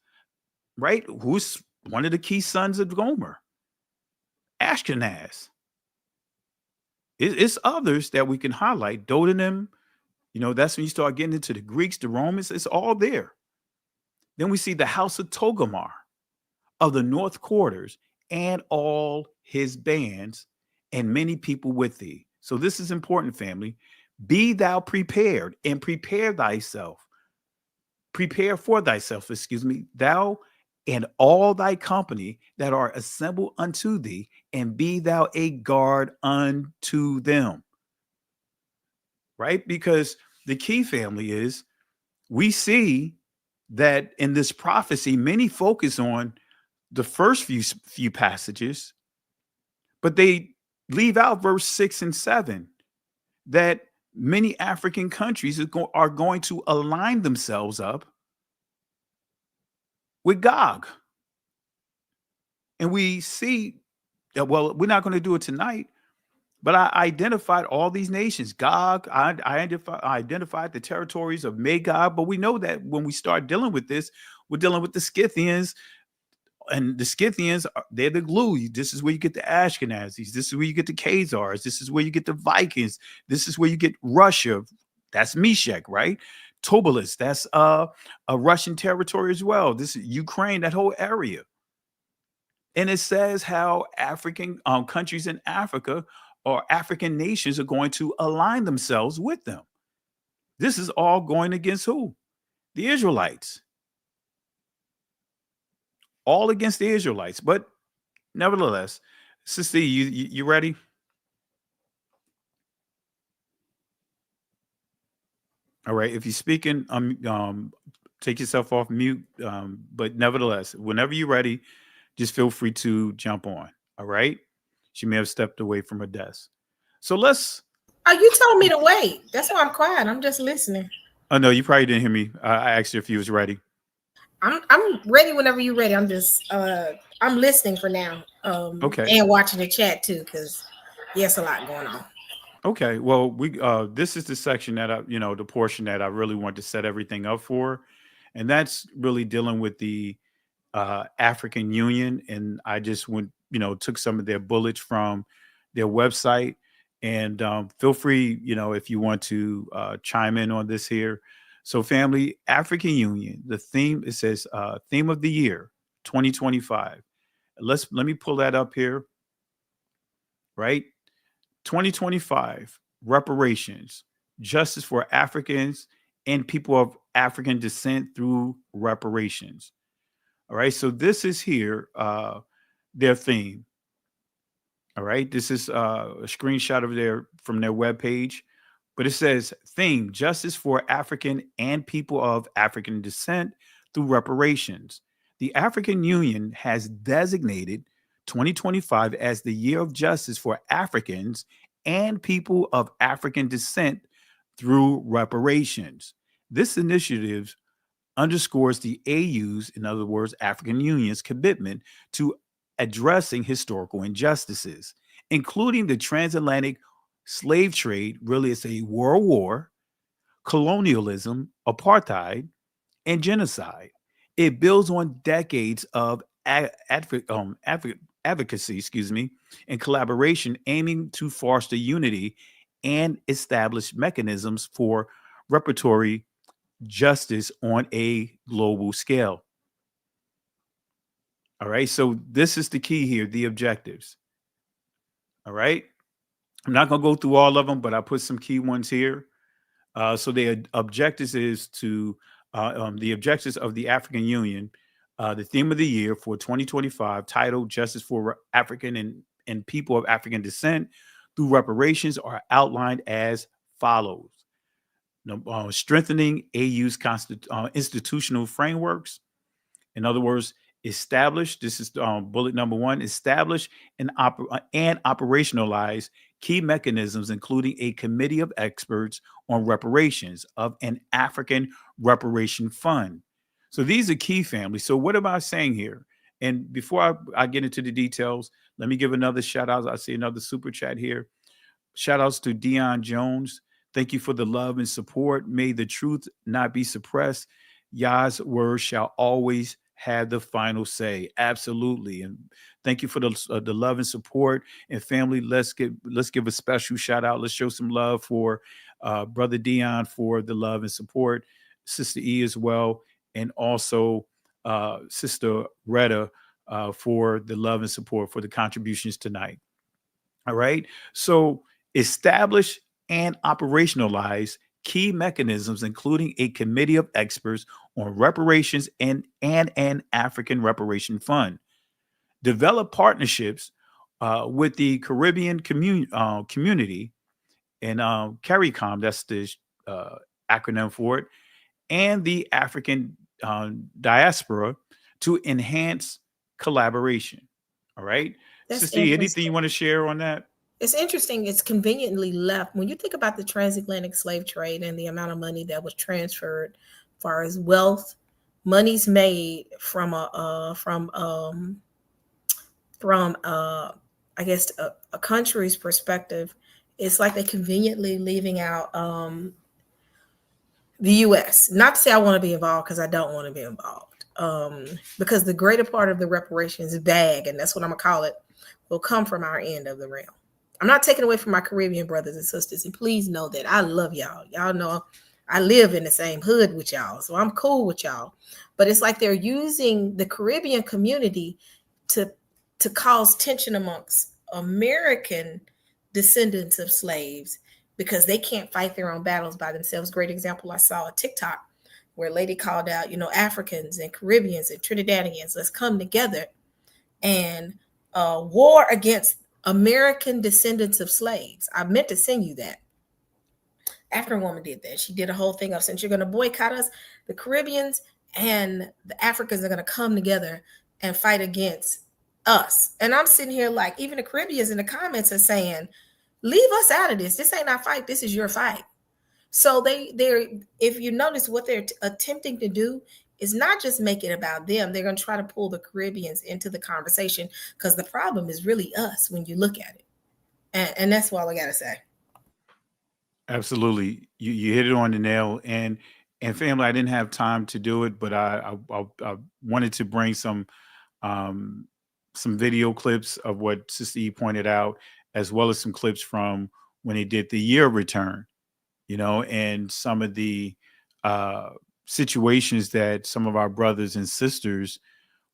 right? Who's one of the key sons of Gomer? Ashkenaz. It's others that we can highlight. Dodonim, that's when you start getting into the Greeks, the Romans. It's all there. Then we see the house of Togarmah, of the north quarters, and all his bands, and many people with thee. So this is important, family. Be thou prepared and prepare thyself. Prepare for thyself, thou and all thy company that are assembled unto thee, and be thou a guard unto them. Right? Because the key, family, is we see that in this prophecy, many focus on the first few passages, but they leave out verse 6 and 7, that many African countries are going to align themselves up with Gog. And we see, well, we're not going to do it tonight, but I identified all these nations. Gog, I identified the territories of Magog, but we know that when we start dealing with this, we're dealing with the Scythians. And the Scythians, they're the glue. This is where you get the Ashkenazis. This is where you get the Khazars. This is where you get the Vikings. This is where you get Russia. That's Meshech, right? Tobolus, that's a Russian territory as well. This is Ukraine, that whole area. And it says how African countries in Africa or African nations are going to align themselves with them. This is all going against who? The Israelites. All against the Israelites. But nevertheless, Sister, you ready? All right. If you're speaking, take yourself off mute. But nevertheless, whenever you're ready, just feel free to jump on. All right. She may have stepped away from her desk. So let's. Oh, you told me to wait. That's why I'm quiet. I'm just listening. Oh, no, you probably didn't hear me. I asked you if you was ready. I'm ready whenever you're ready. I'm just I'm listening for now. Okay. And watching the chat too, because yes, a lot going on. Okay. Well, this is the section that the portion that I really want to set everything up for. And that's really dealing with the African Union. And I just took some of their bullets from their website. And feel free, if you want to chime in on this here. So family, African Union, the theme, it says theme of the year, 2025. Let me pull that up here. right? 2025, reparations, justice for Africans and people of African descent through reparations. All right, so this is here, their theme. All right, this is a screenshot of from their webpage, but it says theme: justice for African and people of African descent through reparations. The African Union has designated 2025 as the year of justice for Africans and people of African descent through reparations. This initiative underscores the AU's, in other words, African Union's commitment to addressing historical injustices, including the transatlantic slave trade, really it's a world war, colonialism, apartheid, and genocide. It builds on decades of advocacy, and collaboration aiming to foster unity and establish mechanisms for reparatory justice on a global scale. All right, so this is the key here, the objectives. All right, I'm not going to go through all of them, but I put some key ones here. So the objectives is to the objectives of the African Union, the theme of the year for 2025, titled Justice for African and People of African Descent through Reparations, are outlined as follows. Strengthening AU's institutional frameworks. In other words, establish, this is bullet number one, establish and operationalize key mechanisms, including a committee of experts on reparations of an African reparation fund. So these are key, family. So what am I saying here? And before I get into the details, let me give another shout out. I see another super chat here. Shout outs to Dion Jones. Thank you for the love and support. May the truth not be suppressed. Yah's word shall always have the final say. Absolutely. And thank you for the love and support. And family, let's give a special shout out. Let's show some love for Brother Dion for the love and support, Sister E as well, and also Sister Retta for the love and support for the contributions tonight. All right. So establish and operationalize key mechanisms, including a committee of experts on reparations and an African reparation fund. Develop partnerships with the Caribbean community and CARICOM, that's the acronym for it, and the African diaspora to enhance collaboration. All right. Sister, anything you want to share on that? It's interesting. It's conveniently left. When you think about the transatlantic slave trade and the amount of money that was transferred, as far as wealth, money's made from I guess a country's perspective, it's like they're conveniently leaving out the U.S. Not to say I want to be involved, because I don't want to be involved. Because the greater part of the reparations bag, and that's what I'm gonna call it, will come from our end of the realm. I'm not taking away from my Caribbean brothers and sisters, and please know that I love y'all. Y'all know I live in the same hood with y'all, so I'm cool with y'all. But it's like they're using the Caribbean community to cause tension amongst American descendants of slaves, because they can't fight their own battles by themselves. Great example, I saw a TikTok where a lady called out, Africans and Caribbeans and Trinidadians, let's come together and war against American descendants of slaves. I meant to send you that. African woman did that. She did a whole thing of, since you're going to boycott us, the Caribbeans and the Africans are going to come together and fight against us. And I'm sitting here like, even the Caribbeans in the comments are saying, leave us out of this. This ain't our fight. This is your fight. So they're, if you notice, what they're attempting to do is not just make it about them. They're going to try to pull the Caribbeans into the conversation, because the problem is really us when you look at it. And that's all I got to say. Absolutely. You hit it on the nail. And family, I didn't have time to do it, but I wanted to bring some video clips of what Sister E pointed out, as well as some clips from when they did the year return, and some of the situations that some of our brothers and sisters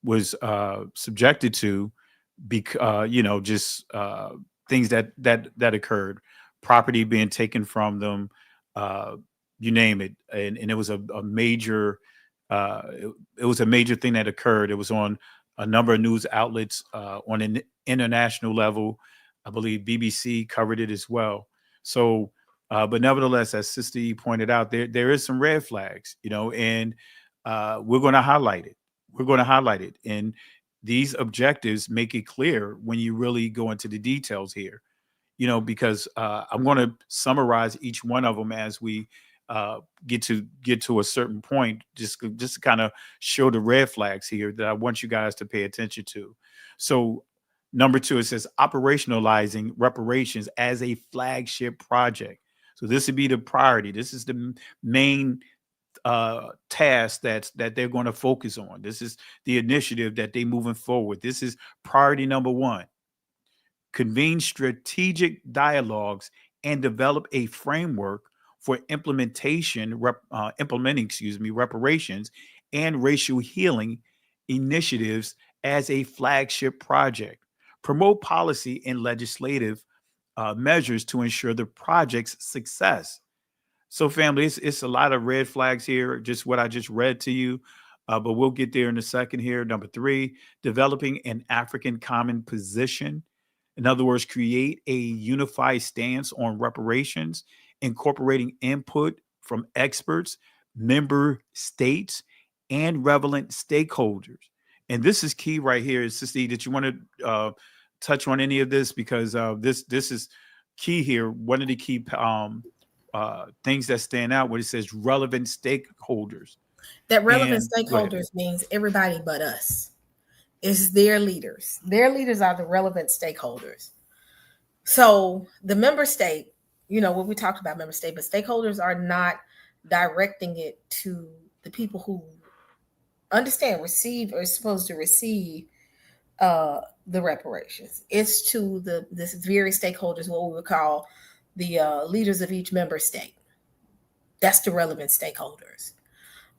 was subjected to, because things that occurred, property being taken from them, you name it, and it was a major it was a major thing that occurred. It was on a number of news outlets on an international level. I believe BBC covered it as well. So, but nevertheless, as Sister E pointed out, there is some red flags, and we're going to highlight it. We're going to highlight it, and these objectives make it clear when you really go into the details here. Because I'm going to summarize each one of them as we get to a certain point, just to kind of show the red flags here that I want you guys to pay attention to. So, number 2, it says operationalizing reparations as a flagship project. So this would be the priority. This is the main task that they're going to focus on. This is the initiative that they're moving forward. This is priority number 1. Convene strategic dialogues and develop a framework for implementing reparations and racial healing initiatives as a flagship project. Promote policy and legislative measures to ensure the project's success. So, family, it's a lot of red flags here, just what I just read to you, but we'll get there in a second here. Number 3, developing an African common position. In other words, create a unified stance on reparations, incorporating input from experts, member states, and relevant stakeholders. And this is key right here. Sister E, did you want to touch on any of this? Because this is key here. One of the key things that stand out when it says relevant stakeholders. That relevant stakeholders means everybody but us. It's their leaders. Their leaders are the relevant stakeholders. So the member state, what we talked about member state, but stakeholders are not directing it to the people who understand, receive, or is supposed to receive the reparations. It's to this very stakeholders, what we would call the leaders of each member state. That's the relevant stakeholders.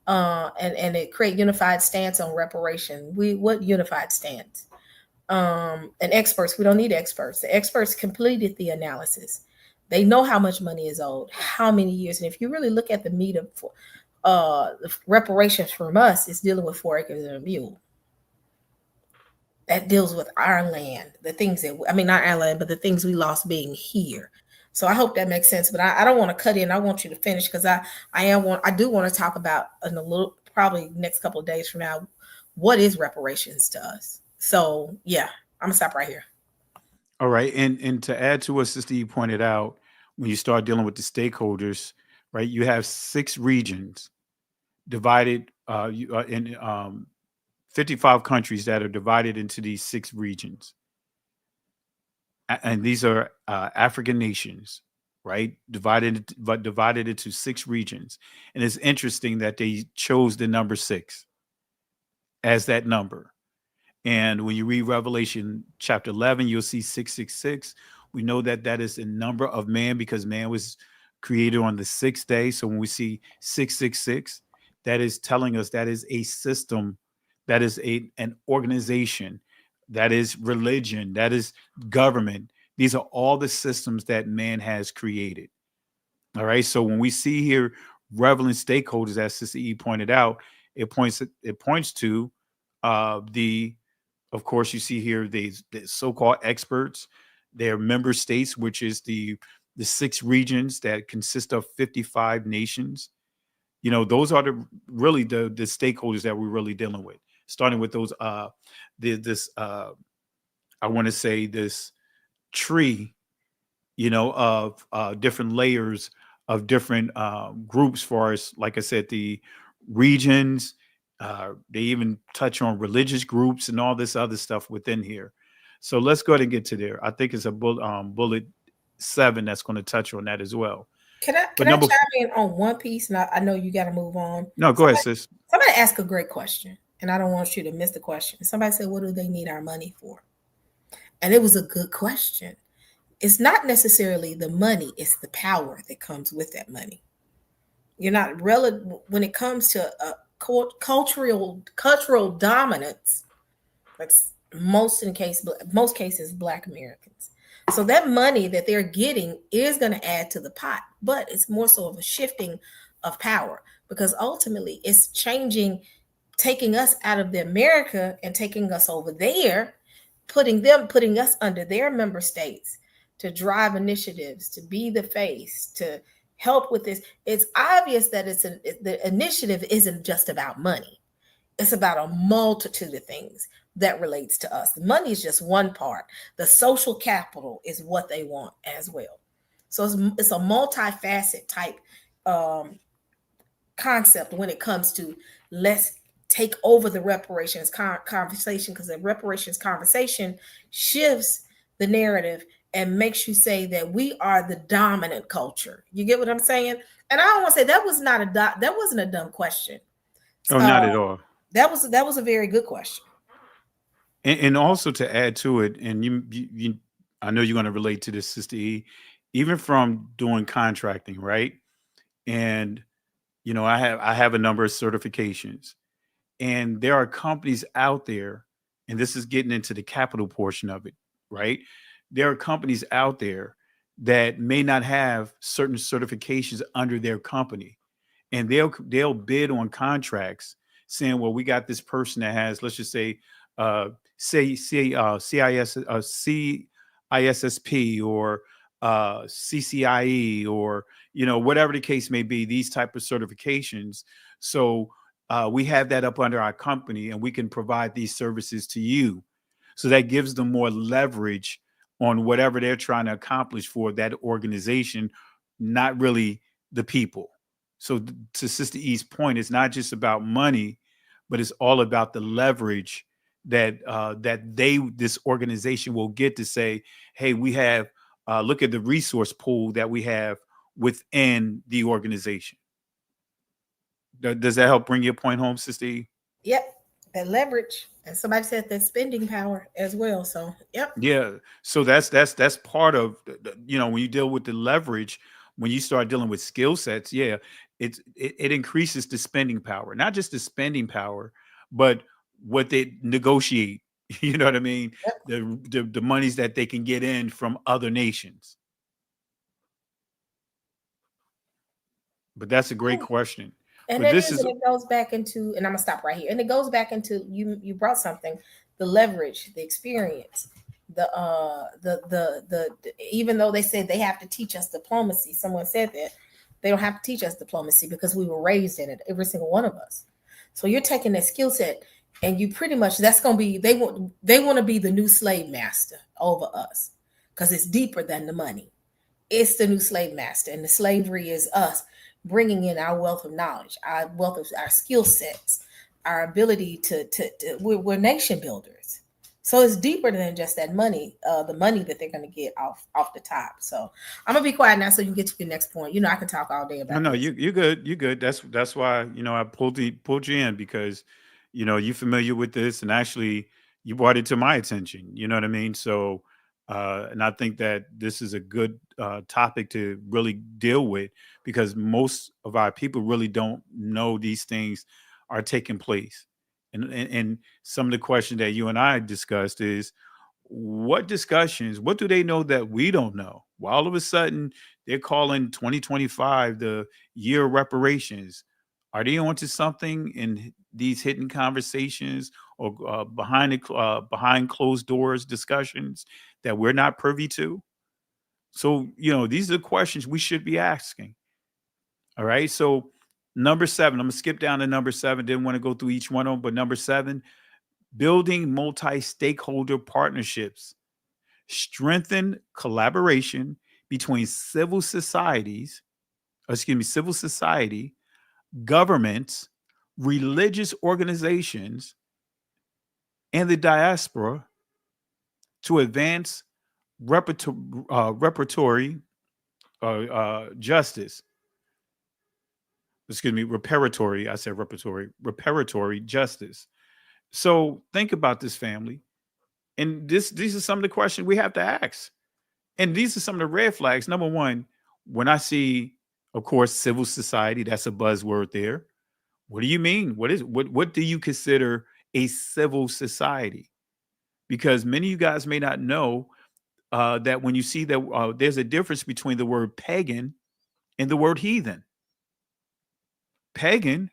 And it create unified stance on reparation. What unified stance? And experts, we don't need experts. The experts completed the analysis. They know how much money is owed, how many years. And if you really look at the meat of the reparations from us, it's dealing with 4 acres and a mule. That deals with our land, the things that, not our land, but the things we lost being here. So I hope that makes sense, but I don't want to cut in. I want you to finish because I do want to talk about in a little, probably next couple of days from now, what is reparations to us. So yeah, I'm gonna stop right here. All right, and to add to what Sister E pointed out, when you start dealing with the stakeholders, right, you have 6 regions divided in 55 countries that are divided into these 6 regions. And these are African nations, right? Divided into 6 regions. And it's interesting that they chose the number 6 as that number. And when you read Revelation chapter 11, you'll see 666. We know that that is the number of man because man was created on the 6th day. So when we see 666, that is telling us that is a system, that is an organization, that is religion, that is government. These are all the systems that man has created. All right. So when we see here relevant stakeholders, as Sister E pointed out, it points to of course, you see here the so-called experts, their member states, which is the 6 regions that consist of 55 nations. Those are the stakeholders that we're really dealing with. Starting with those, I want to say this tree, of different layers of different groups, far as, like I said, the regions. They even touch on religious groups and all this other stuff within here. So let's go ahead and get to there. I think it's a bullet 7 that's going to touch on that as well. Can I chime in on one piece? And I know you got to move on. No, go ahead, sis. Somebody asked a great question, and I don't want you to miss the question. Somebody said, what do they need our money for? And it was a good question. It's not necessarily the money, it's the power that comes with that money. You're not when it comes to cultural dominance. That's most cases Black Americans. So that money that they're getting is going to add to the pot, but it's more so of a shifting of power, because ultimately it's changing, taking us out of the America and taking us over there, putting us under their member states to drive initiatives, to be the face, to help with this. It's obvious that the initiative isn't just about money. It's about a multitude of things that relates to us. The money is just one part. The social capital is what they want as well. So it's a multifaceted type concept when it comes to let's take over the reparations conversation, because the reparations conversation shifts the narrative and makes you say that we are the dominant culture. You get what I'm saying? And I don't want to say that wasn't a dumb question. Oh, not at all. That was a very good question. And also to add to it, and you I know you're going to relate to this, Sister E, even from doing contracting, right? And I have a number of certifications, and there are companies out there, and this is getting into the capital portion of it, right? There are companies out there that may not have certain certifications under their company, and they'll bid on contracts saying, well, we got this person that has, let's just say CISSP or CCIE, or whatever the case may be, these type of certifications. So we have that up under our company, and we can provide these services to you. So that gives them more leverage on whatever they're trying to accomplish for that organization, not really the people. So to Sister E's point, it's not just about money, but it's all about the leverage that this organization will get to say, hey, we have look at the resource pool that we have within the organization. Does that help bring your point home, Sister E? Yep, that leverage, and somebody said that spending power as well. So yep. Yeah. So that's part of when you deal with the leverage, when you start dealing with skill sets, yeah, it increases the spending power, not just the spending power, but what they negotiate. You know what I mean? Yep. The monies that they can get in from other nations. But that's a great question. And but it goes back into, and I'm gonna stop right here. And it goes back into you brought something, the leverage, the experience, the even though they said they have to teach us diplomacy, someone said that they don't have to teach us diplomacy because we were raised in it, every single one of us. So you're taking that skill set, and you pretty much, that's gonna be, they want to be the new slave master over us, because it's deeper than the money. It's the new slave master, and the slavery is us bringing in our wealth of knowledge, our wealth of our skill sets, our ability to we're nation builders. So it's deeper than just that money, the money that they're going to get off the top. So I'm gonna be quiet now so you can get to the next point. I can talk all day about. No, you're good. You're good. That's why I pulled you in, because you're familiar with this, and actually you brought it to my attention. You know what I mean? So and I think that this is a good topic to really deal with, because most of our people really don't know these things are taking place. And some of the questions that you and I discussed is, what do they know that we don't know? Well, all of a sudden they're calling 2025 the year of reparations. Are they onto something in these hidden conversations, or behind closed doors discussions that we're not privy to? So, these are the questions we should be asking. All right. So number 7, I'm gonna skip down to number 7. Didn't want to go through each one of them, but number 7, building multi-stakeholder partnerships, strengthen collaboration between civil society, governments, religious organizations, and the diaspora to advance reparatory justice. Reparatory. I said reparatory. Reparatory justice. So think about this, family. And these are some of the questions we have to ask. And these are some of the red flags. Number one, when I see, of course, civil society, that's a buzzword there. What do you mean? What do you consider a civil society? Because many of you guys may not know, that when you see that there's a difference between the word pagan and the word heathen. Pagan,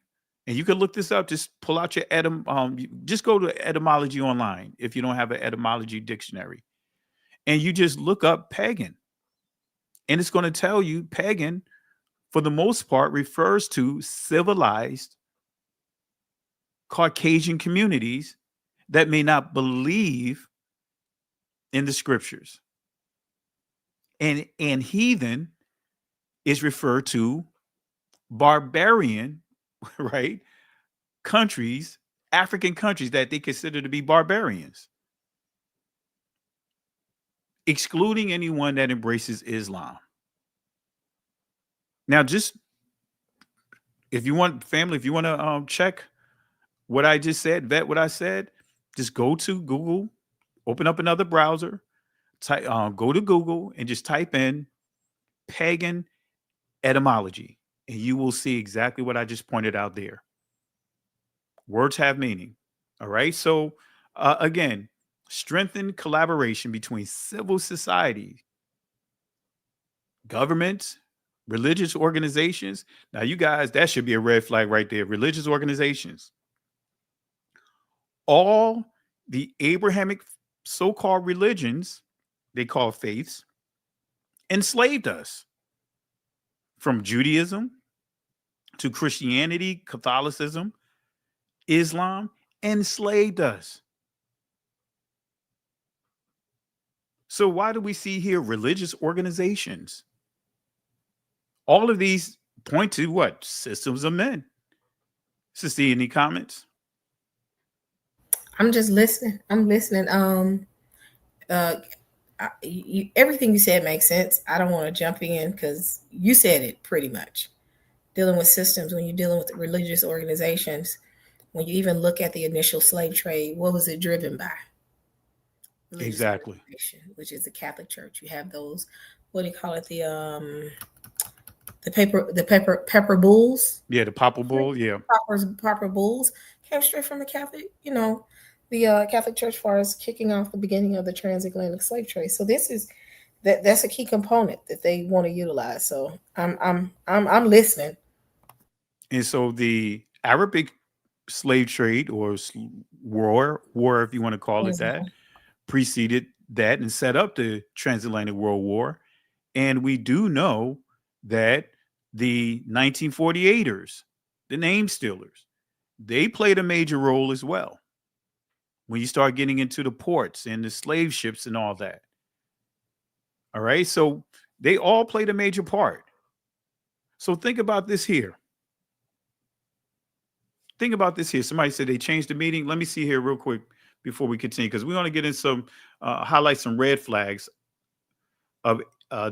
and you can look this up. Just pull out your just go to etymology online if you don't have an etymology dictionary, and you just look up pagan, and it's going to tell you pagan, for the most part, refers to civilized Caucasian communities that may not believe in the scriptures. And heathen is referred to barbarian, right? Countries, African countries that they consider to be barbarians, excluding anyone that embraces Islam. Now, just if you want, family, if you want to check what I just said, vet what I said, just go to Google, open up another browser, go to Google and just type in pagan etymology, and you will see exactly what I just pointed out there. Words have meaning. All right. So, again, strengthen collaboration between civil society, governments, religious organizations. Now, you guys, that should be a red flag right there. Religious organizations. All the Abrahamic so-called religions, they call faiths, enslaved us. From Judaism to Christianity, Catholicism, Islam, enslaved us. So why do we see here religious organizations? All of these point to what? Systems of men. Sister, any comments? I'm just listening. I'm listening. Everything you said makes sense. I don't want to jump in because you said it pretty much. Dealing with systems, when you're dealing with religious organizations, when you even look at the initial slave trade, what was it driven by? Religious Exactly. Which is the Catholic Church. You have those, what do you call it? The pepper bulls. Yeah, the Papal Bull. Yeah. Proper bulls came straight from the Catholic, the Catholic Church, as far as kicking off the beginning of the transatlantic slave trade. So that's a key component that they want to utilize. So I'm listening. And so the Arabic slave trade, or war, if you want to call it that, preceded that and set up the transatlantic world war. And we do know that the 1948ers, the name stealers, they played a major role as well. When you start getting into the ports and the slave ships and all that. All right. So they all played a major part. So think about this here. Somebody said they changed the meaning. Let me see here real quick before we continue, because we want to get in some, highlight some red flags of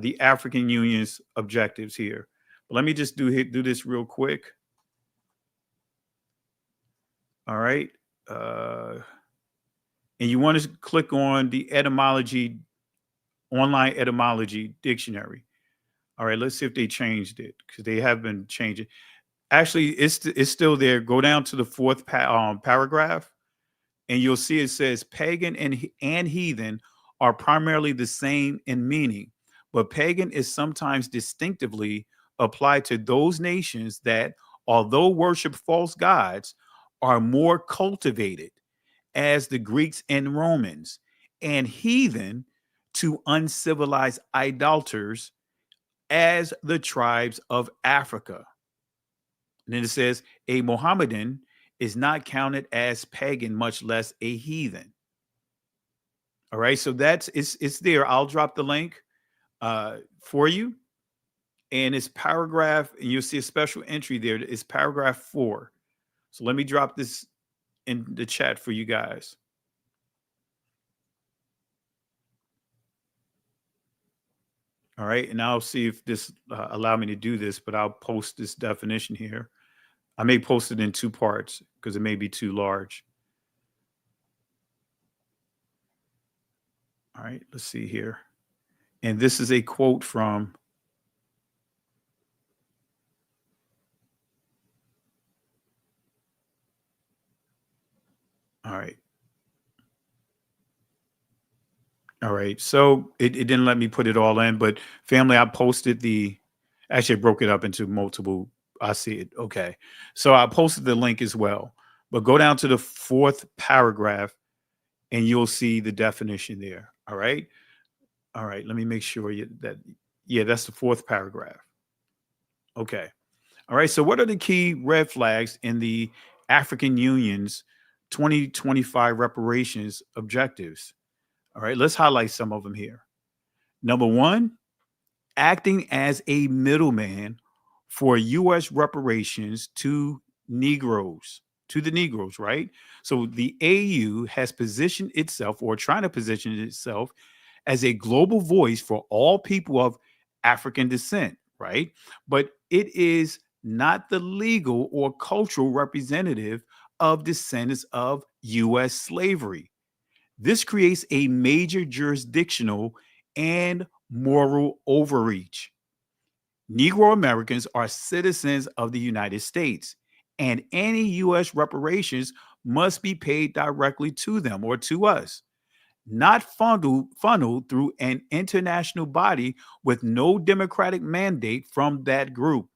the African Union's objectives here. But let me just do this real quick. All right. And you want to click on the online etymology dictionary. All right, let's see if they changed it, because they have been changing. Actually, it's still there. Go down to the fourth paragraph, and you'll see it says pagan and heathen are primarily the same in meaning, but pagan is sometimes distinctively applied to those nations that, although worship false gods, are more cultivated, as the Greeks and Romans, and heathen to uncivilized idolaters, as the tribes of Africa. And then it says a Mohammedan is not counted as pagan, much less a heathen. All right, so it's there. I'll drop the link for you, and it's paragraph, and you'll see a special entry there. It's paragraph 4. So let me drop this in the chat for you guys. All right, and I'll see if this allow me to do this, but I'll post this definition here. I may post it in 2 parts because it may be too large. All right, let's see here. And this is a quote from all right. All right. So it didn't let me put it all in, but family, I posted actually I broke it up into multiple. I see it. Okay. So I posted the link as well, but go down to the fourth paragraph and you'll see the definition there. All right. All right. Let me make sure yeah, that's the fourth paragraph. Okay. All right. So what are the key red flags in the African Union's 2025 reparations objectives? All right. Let's highlight some of them here. Number one, acting as a middleman for U.S. reparations to Negroes, to the Negroes, right? So the AU has positioned itself or trying to position itself as a global voice for all people of African descent, right? But it is not the legal or cultural representative of descendants of U.S. slavery. This creates a major jurisdictional and moral overreach. Negro Americans are citizens of the United States, and any U.S. reparations must be paid directly to them or to us, not funneled through an international body with no democratic mandate from that group.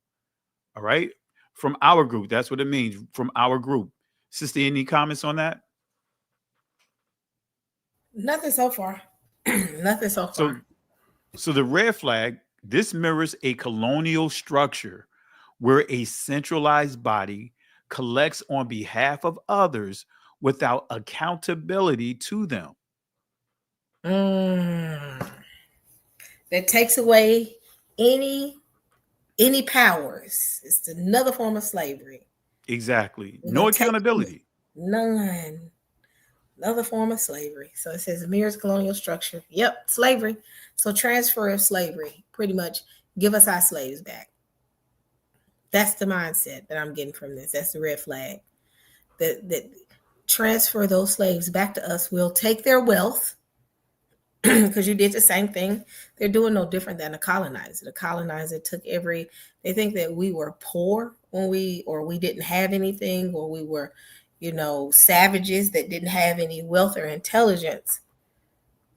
All right. From our group. That's what it means. From our group. Sister, any comments on that? Nothing so far. Nothing so So, far. so the red flag, this mirrors a colonial structure where a centralized body collects on behalf of others without accountability to them. That takes away any powers. It's another form of slavery. Exactly. No accountability. None. Another form of slavery. So it says mirrors colonial structure. Yep, slavery. So transfer of slavery, pretty much give us our slaves back. That's the mindset that I'm getting from this. That's the red flag. That transfer those slaves back to us. We'll take their wealth because you did the same thing. They're doing no different than a colonizer. The colonizer took they think that we were poor when we didn't have anything, or we were, savages that didn't have any wealth or intelligence.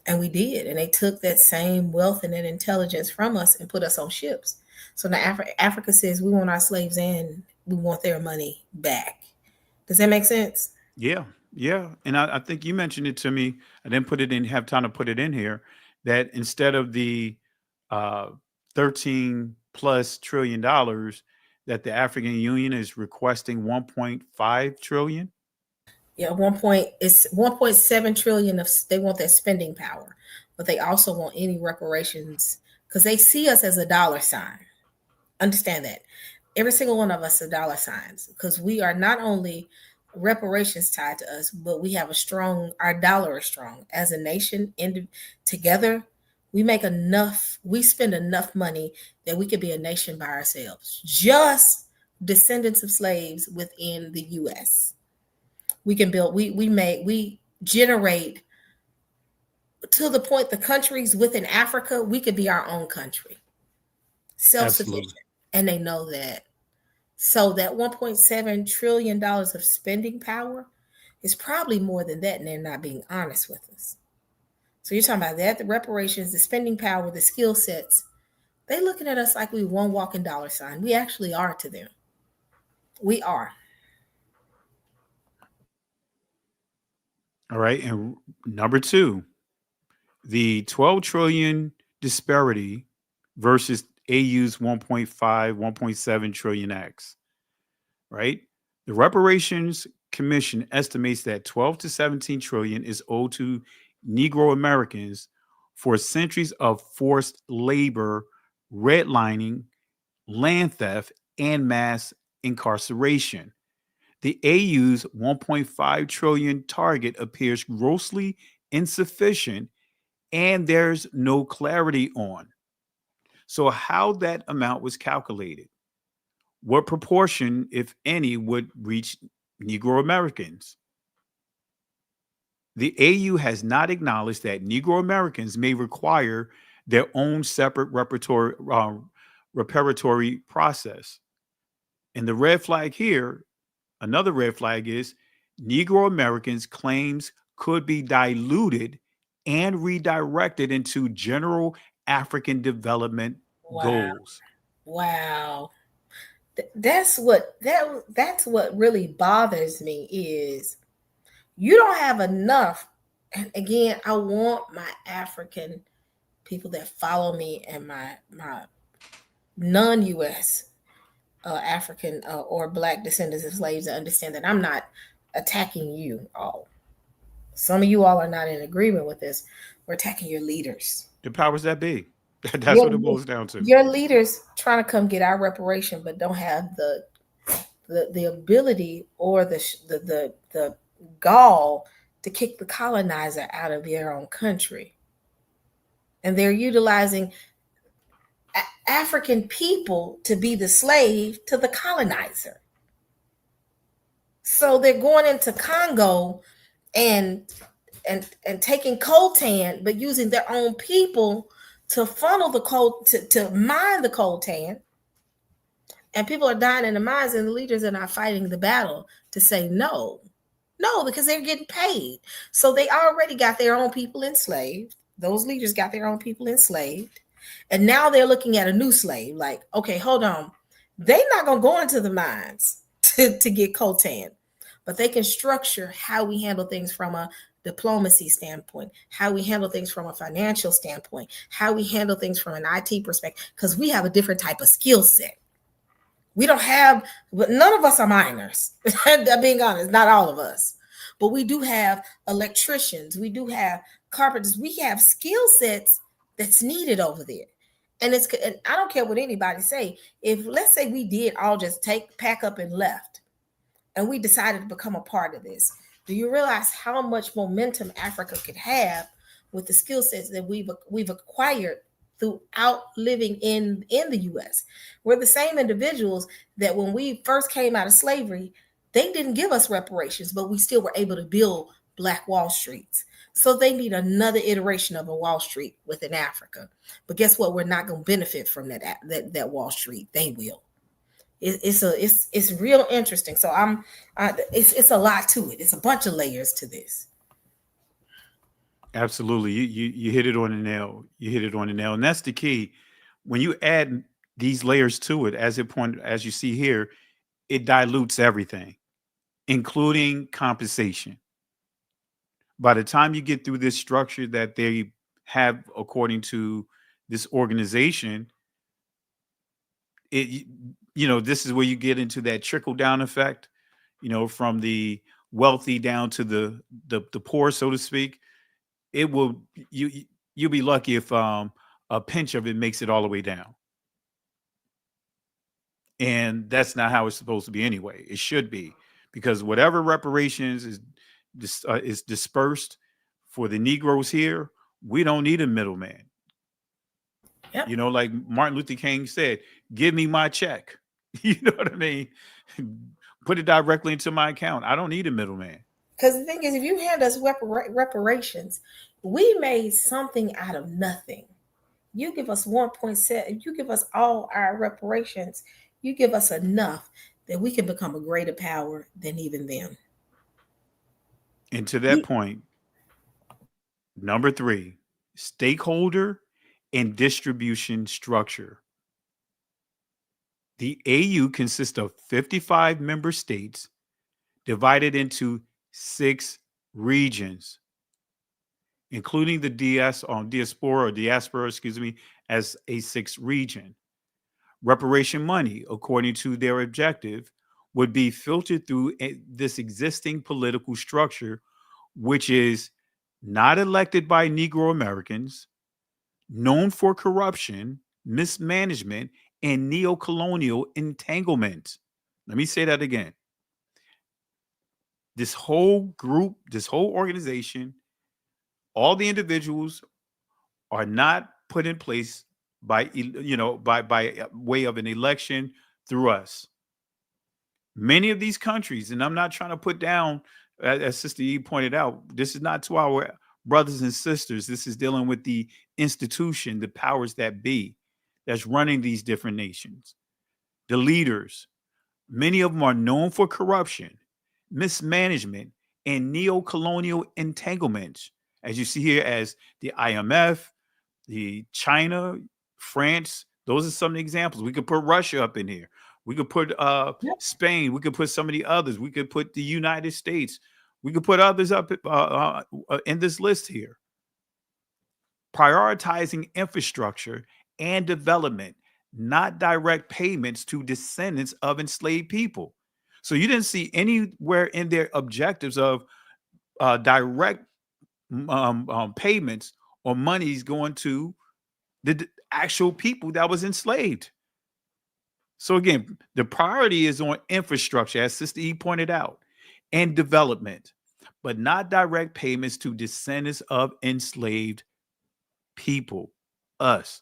And we did. And they took that same wealth and that intelligence from us and put us on ships. So now Africa says we want our slaves and we want their money back. Does that make sense? Yeah, yeah. And I think you mentioned it to me. I didn't have time to put it in here, that instead of the 13 plus $trillion that the African Union is requesting 1.5 trillion. Yeah, 1.7 trillion they want that spending power, but they also want any reparations because they see us as a dollar sign. Understand that. Every single one of us are dollar signs because we are not only reparations tied to us, but we have our dollar is strong as a nation. Together, we spend enough money that we could be a nation by ourselves. Just descendants of slaves within the U.S. We can build, we generate to the point the countries within Africa, we could be our own country. Self-sufficient. Absolutely. And they know that. So that $1.7 trillion of spending power is probably more than that, and they're not being honest with us. So you're talking about that, the reparations, the spending power, the skill sets. They're looking at us like we one walking dollar sign. We actually are to them. We are. All right. And number two, the 12 trillion disparity versus AU's 1.5, 1.7 trillion X, right? The Reparations Commission estimates that 12 to 17 trillion is owed to Negro Americans for centuries of forced labor, redlining, land theft, and mass incarceration. The AU's 1.5 trillion target appears grossly insufficient, and there's no clarity on. So, how that amount was calculated, what proportion, if any, would reach Negro Americans? The AU has not acknowledged that Negro Americans may require their own separate reparatory process. And the red flag here, another red flag is Negro Americans' claims could be diluted and redirected into general African development goals. Wow. That's what really bothers me is you don't have enough. And again, I want my African people that follow me and my non-US African or Black descendants of slaves to understand that I'm not attacking you all. Some of you all are not in agreement with this. We're attacking your leaders. The powers that be. That's what it boils down to. Your leaders trying to come get our reparation, but don't have the ability or the gall to kick the colonizer out of their own country. And they're utilizing African people to be the slave to the colonizer. So they're going into Congo and taking coltan, but using their own people to funnel the coal to mine the coltan. And people are dying in the mines, and the leaders are not fighting the battle to say no, because they're getting paid. So they already got their own people enslaved. Those leaders got their own people enslaved. And now they're looking at a new slave. Like, okay, hold on. They're not going to go into the mines to get coltan, but they can structure how we handle things from a diplomacy standpoint, how we handle things from a financial standpoint, how we handle things from an IT perspective, because we have a different type of skill set. We don't have, none of us are miners. I'm being honest, not all of us. But we do have electricians. We do have carpenters. We have skill sets that's needed over there. And I don't care what anybody say. If let's say we did all just pack up and left, and we decided to become a part of this, do you realize how much momentum Africa could have with the skill sets that we've acquired throughout living in the U.S.? We're the same individuals that when we first came out of slavery, they didn't give us reparations, but we still were able to build Black Wall Streets. So they need another iteration of a Wall Street within Africa. But guess what? We're not going to benefit from that Wall Street. They will. It's real interesting. So it's a lot to it. It's a bunch of layers to this. Absolutely. You hit it on the nail. You hit it on the nail. And that's the key. When you add these layers to it, as you see here, it dilutes everything, including compensation. By the time you get through this structure that they have according to this organization, this is where you get into that trickle down effect, from the wealthy down to the poor, so to speak. It will, you'll be lucky if a pinch of it makes it all the way down. And that's not how it's supposed to be anyway. It should be, because whatever reparations is dispersed for the Negroes here, we don't need a middleman. Yep. Like Martin Luther King said, give me my check. You know what I mean? Put it directly into my account. I don't need a middleman. Because the thing is, if you hand us reparations, we made something out of nothing. You give us 1.7, you give us all our reparations, you give us enough that we can become a greater power than even them. And to that point, number 3, stakeholder and distribution structure. The AU consists of 55 member states divided into 6 regions, including the diaspora, as a 6th region. Reparation money, according to their objective, would be filtered through this existing political structure, which is not elected by Negro Americans, known for corruption, mismanagement, and neo-colonial entanglement. Let me say that again. This whole group, this whole organization, all the individuals are not put in place by way of an election through us. Many of these countries, and I'm not trying to put down, as Sister E pointed out, this is not to our brothers and sisters. This is dealing with the institution, the powers that be, that's running these different nations. The leaders, many of them are known for corruption, mismanagement, and neo-colonial entanglements. as you see here, as the IMF, the China, France. Those are some of the examples. We could put Russia up in here. We could put Spain. We could put some of the others. We could put the United States. We could put others up in this list here. Prioritizing infrastructure and development, not direct payments to descendants of enslaved people. So you didn't see anywhere in their objectives of direct payments or monies going to the actual people that was enslaved. So again, the priority is on infrastructure, as Sister E pointed out, and development, but not direct payments to descendants of enslaved people, us.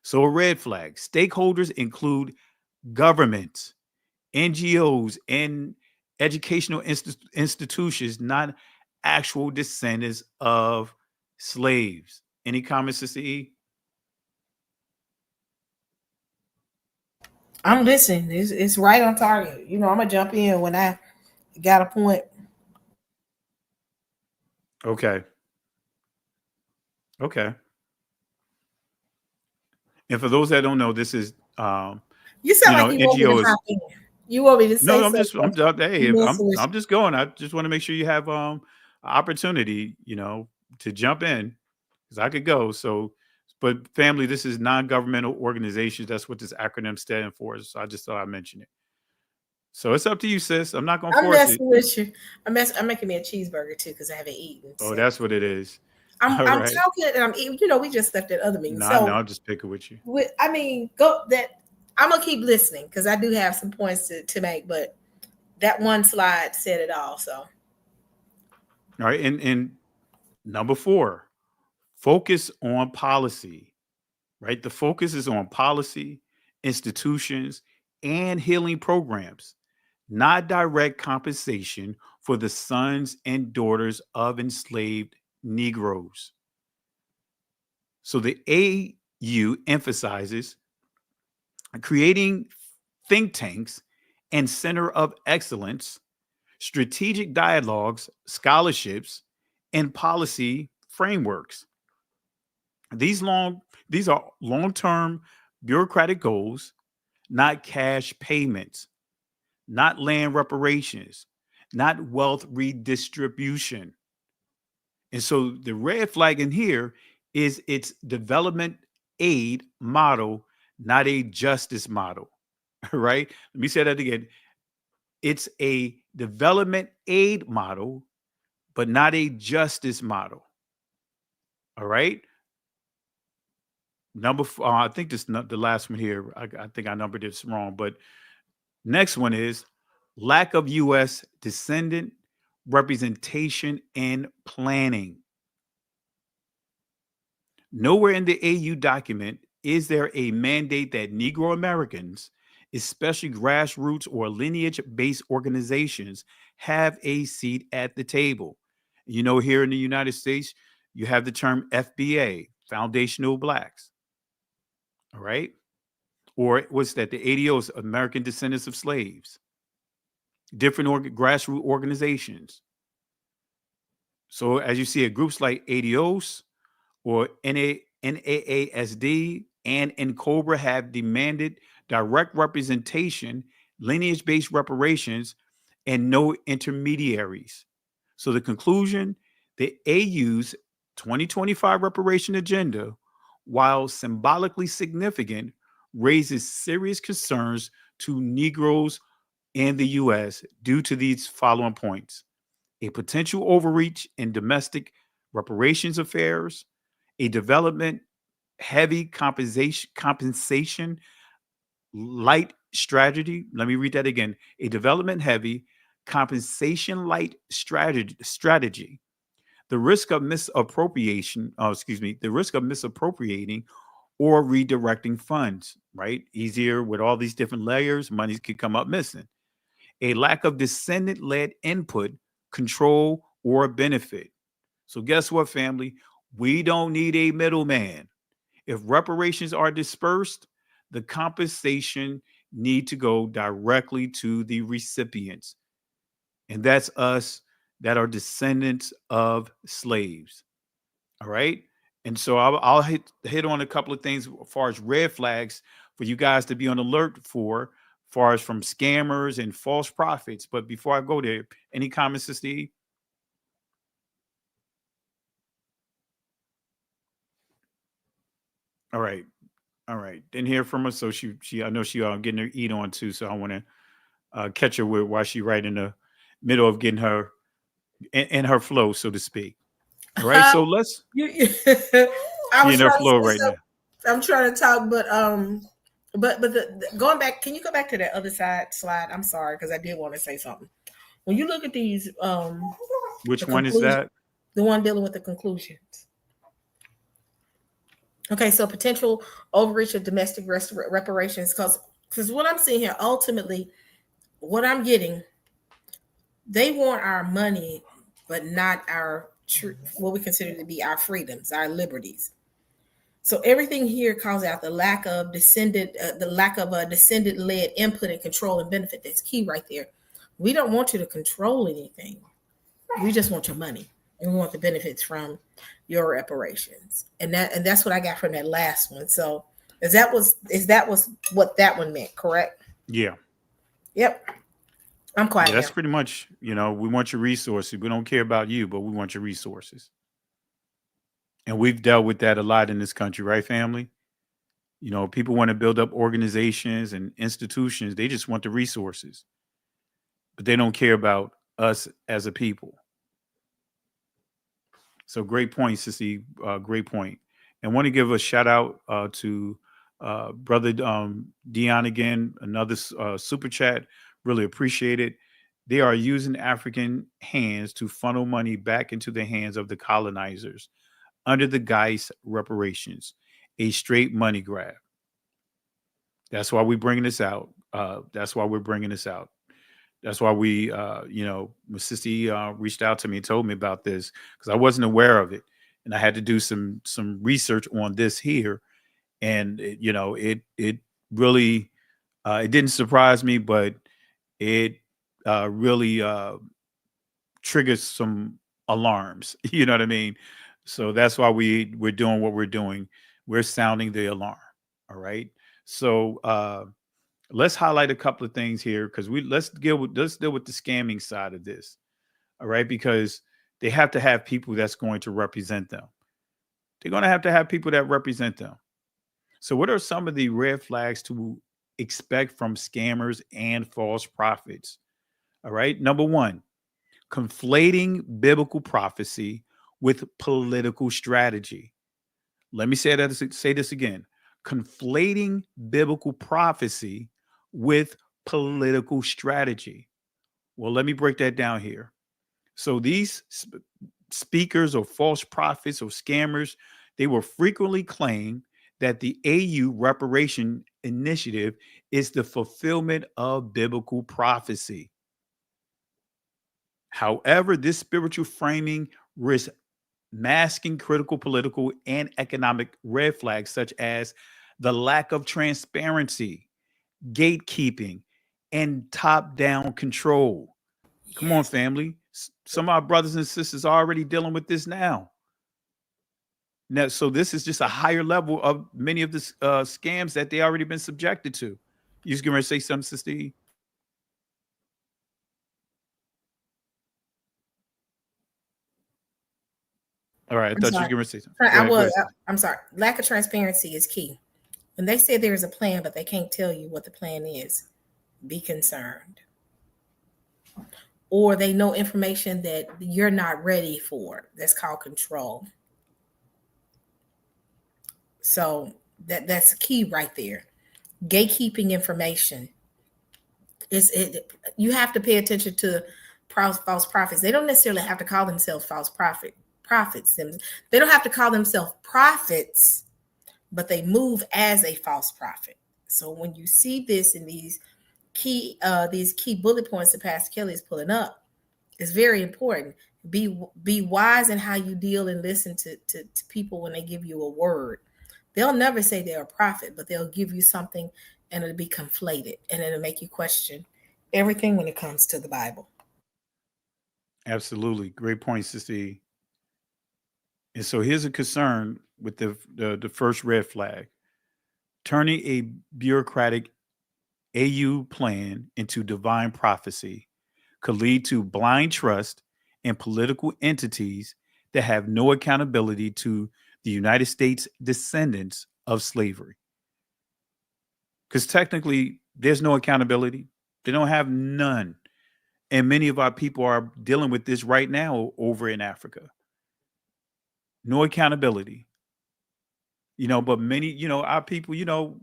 So a red flag. Stakeholders include governments, NGOs, and educational institutions, not actual descendants of slaves. Any comments, Sister E? I'm listening. It's right on target. You know, I'm gonna jump in when I got a point. Okay. Okay. And for those that don't know, this is You sound like you want me to NGOs. hop in. You want me to say No, something? I'm just going. I just want to make sure you have opportunity, to jump in, because I could go. So, but family, this is non-governmental organizations. That's what this acronym stands for. So I just thought I'd mention it. So it's up to you, sis. I'm not going to I'm force it. messing with you. I'm making me a cheeseburger too because I haven't eaten. Oh, So. that's what it is. I'm All right. talking and I'm eating. You know, we just left that other meeting. No, So I'm just picking with you. I'm gonna keep listening because I do have some points to make, but that one slide said it all. So All right, and number 4, focus on policy. Right, the focus is on policy, institutions, and healing programs, not direct compensation for the sons and daughters of enslaved Negroes. So the AU emphasizes creating think tanks and center of excellence, strategic dialogues, scholarships, and policy frameworks. These are long-term bureaucratic goals, not cash payments, not land reparations, not wealth redistribution. And so the red flag in here is its development aid model, not a justice model. Right? Let me say that again. It's a development aid model, but not a justice model. All right? Number 4, I think this the last one here. I think I numbered this wrong, but next one is lack of U.S. descendant representation and planning. Nowhere in the AU document is there a mandate that Negro Americans, especially grassroots or lineage-based organizations, have a seat at the table. Here in the United States, you have the term FBA, Foundational Blacks. All right. Or what's that? The ADOs, American Descendants of Slaves. Different grassroots organizations. So as you see, groups like ADOs or NAASD and NCOBRA have demanded direct representation, lineage-based reparations, and no intermediaries. So the conclusion, the AU's 2025 reparation agenda, while symbolically significant, raises serious concerns to Negroes in the U.S. due to these following points: a potential overreach in domestic reparations affairs, a development heavy compensation light strategy. Let me read that again. A development heavy compensation light strategy. The risk of misappropriation, the risk of misappropriating or redirecting funds, right? Easier with all these different layers, money could come up missing. A lack of descendant-led input, control, or benefit. So guess what, family? We don't need a middleman. If reparations are dispersed, the compensation need to go directly to the recipients. And that's us that are descendants of slaves. All right. And so I'll hit on a couple of things as far as red flags for you guys to be on alert for, far as from scammers and false prophets. But before I go there, any comments, Sister E? All right. All right. Didn't hear from her. So she I know she getting her eat on too. So I want to catch her with while she right in the middle of getting her in her flow, so to speak. All right. So let's I she was in her trying to flow say right now. I'm trying to talk, but going back, can you go back to that other slide? I'm sorry, because I did want to say something. When you look at these, Which one is that? The one dealing with the conclusions. Okay, so potential overreach of domestic reparations, because what I'm seeing here, ultimately, what I'm getting, they want our money, but not our what we consider to be our freedoms, our liberties. So everything here calls out the lack of descendant-led input and control and benefit. That's key right there. We don't want you to control anything. We just want your money, and we want the benefits from your reparations. And that's what I got from that last one. So is that was what that one meant, correct? Yeah. Yep. I'm quiet. Yeah, that's pretty much, we want your resources. We don't care about you, but we want your resources. And we've dealt with that a lot in this country, right, family? People want to build up organizations and institutions. They just want the resources, but they don't care about us as a people. So great point, Sissy. Great point. And want to give a shout out to Brother Dion again, another super chat. Really appreciate it. They are using African hands to funnel money back into the hands of the colonizers under the guise reparations, a straight money grab. That's why we're bringing this out. That's why we're bringing this out. That's why we, when Sissy reached out to me and told me about this, because I wasn't aware of it, and I had to do some research on this here, and it really it didn't surprise me, but it really triggers some alarms. You know what I mean? So that's why we're doing what we're doing. We're sounding the alarm. All right. So let's highlight a couple of things here, because let's deal with the scamming side of this. All right, because they have to have people that's going to represent them. They're going to have people that represent them. So what are some of the red flags to expect from scammers and false prophets? All right. Number one, conflating biblical prophecy with political strategy. Let me say this again. Conflating biblical prophecy with political strategy. Well, let me break that down here. So these speakers or false prophets or scammers, they will frequently claim that the AU reparation initiative is the fulfillment of biblical prophecy. However, this spiritual framing risks masking critical political and economic red flags such as the lack of transparency, gatekeeping, and top-down control. Yes. Come on, family. Some of our brothers and sisters are already dealing with this now. So this is just a higher level of many of the scams that they already been subjected to. You just going to say something, Sister E? All right, I thought you were going to say something. I'm sorry. Lack of transparency is key. When they say there's a plan, but they can't tell you what the plan is, be concerned. Or they know information that you're not ready for. That's called control. So that's key right there. Gatekeeping information. You have to pay attention to false prophets. They don't necessarily have to call themselves false prophets. They don't have to call themselves prophets, but they move as a false prophet. So when you see this in these key bullet points that Pastor Kelly is pulling up, it's very important. Be wise in how you deal and listen to people when they give you a word. They'll never say they're a prophet, but they'll give you something and it'll be conflated and it'll make you question everything when it comes to the Bible. Absolutely. Great point, Sister E. And so here's a concern with the first red flag. Turning a bureaucratic AU plan into divine prophecy could lead to blind trust in political entities that have no accountability to the United States descendants of slavery. Because technically, there's no accountability. They don't have none. And many of our people are dealing with this right now over in Africa. No accountability. But many, our people,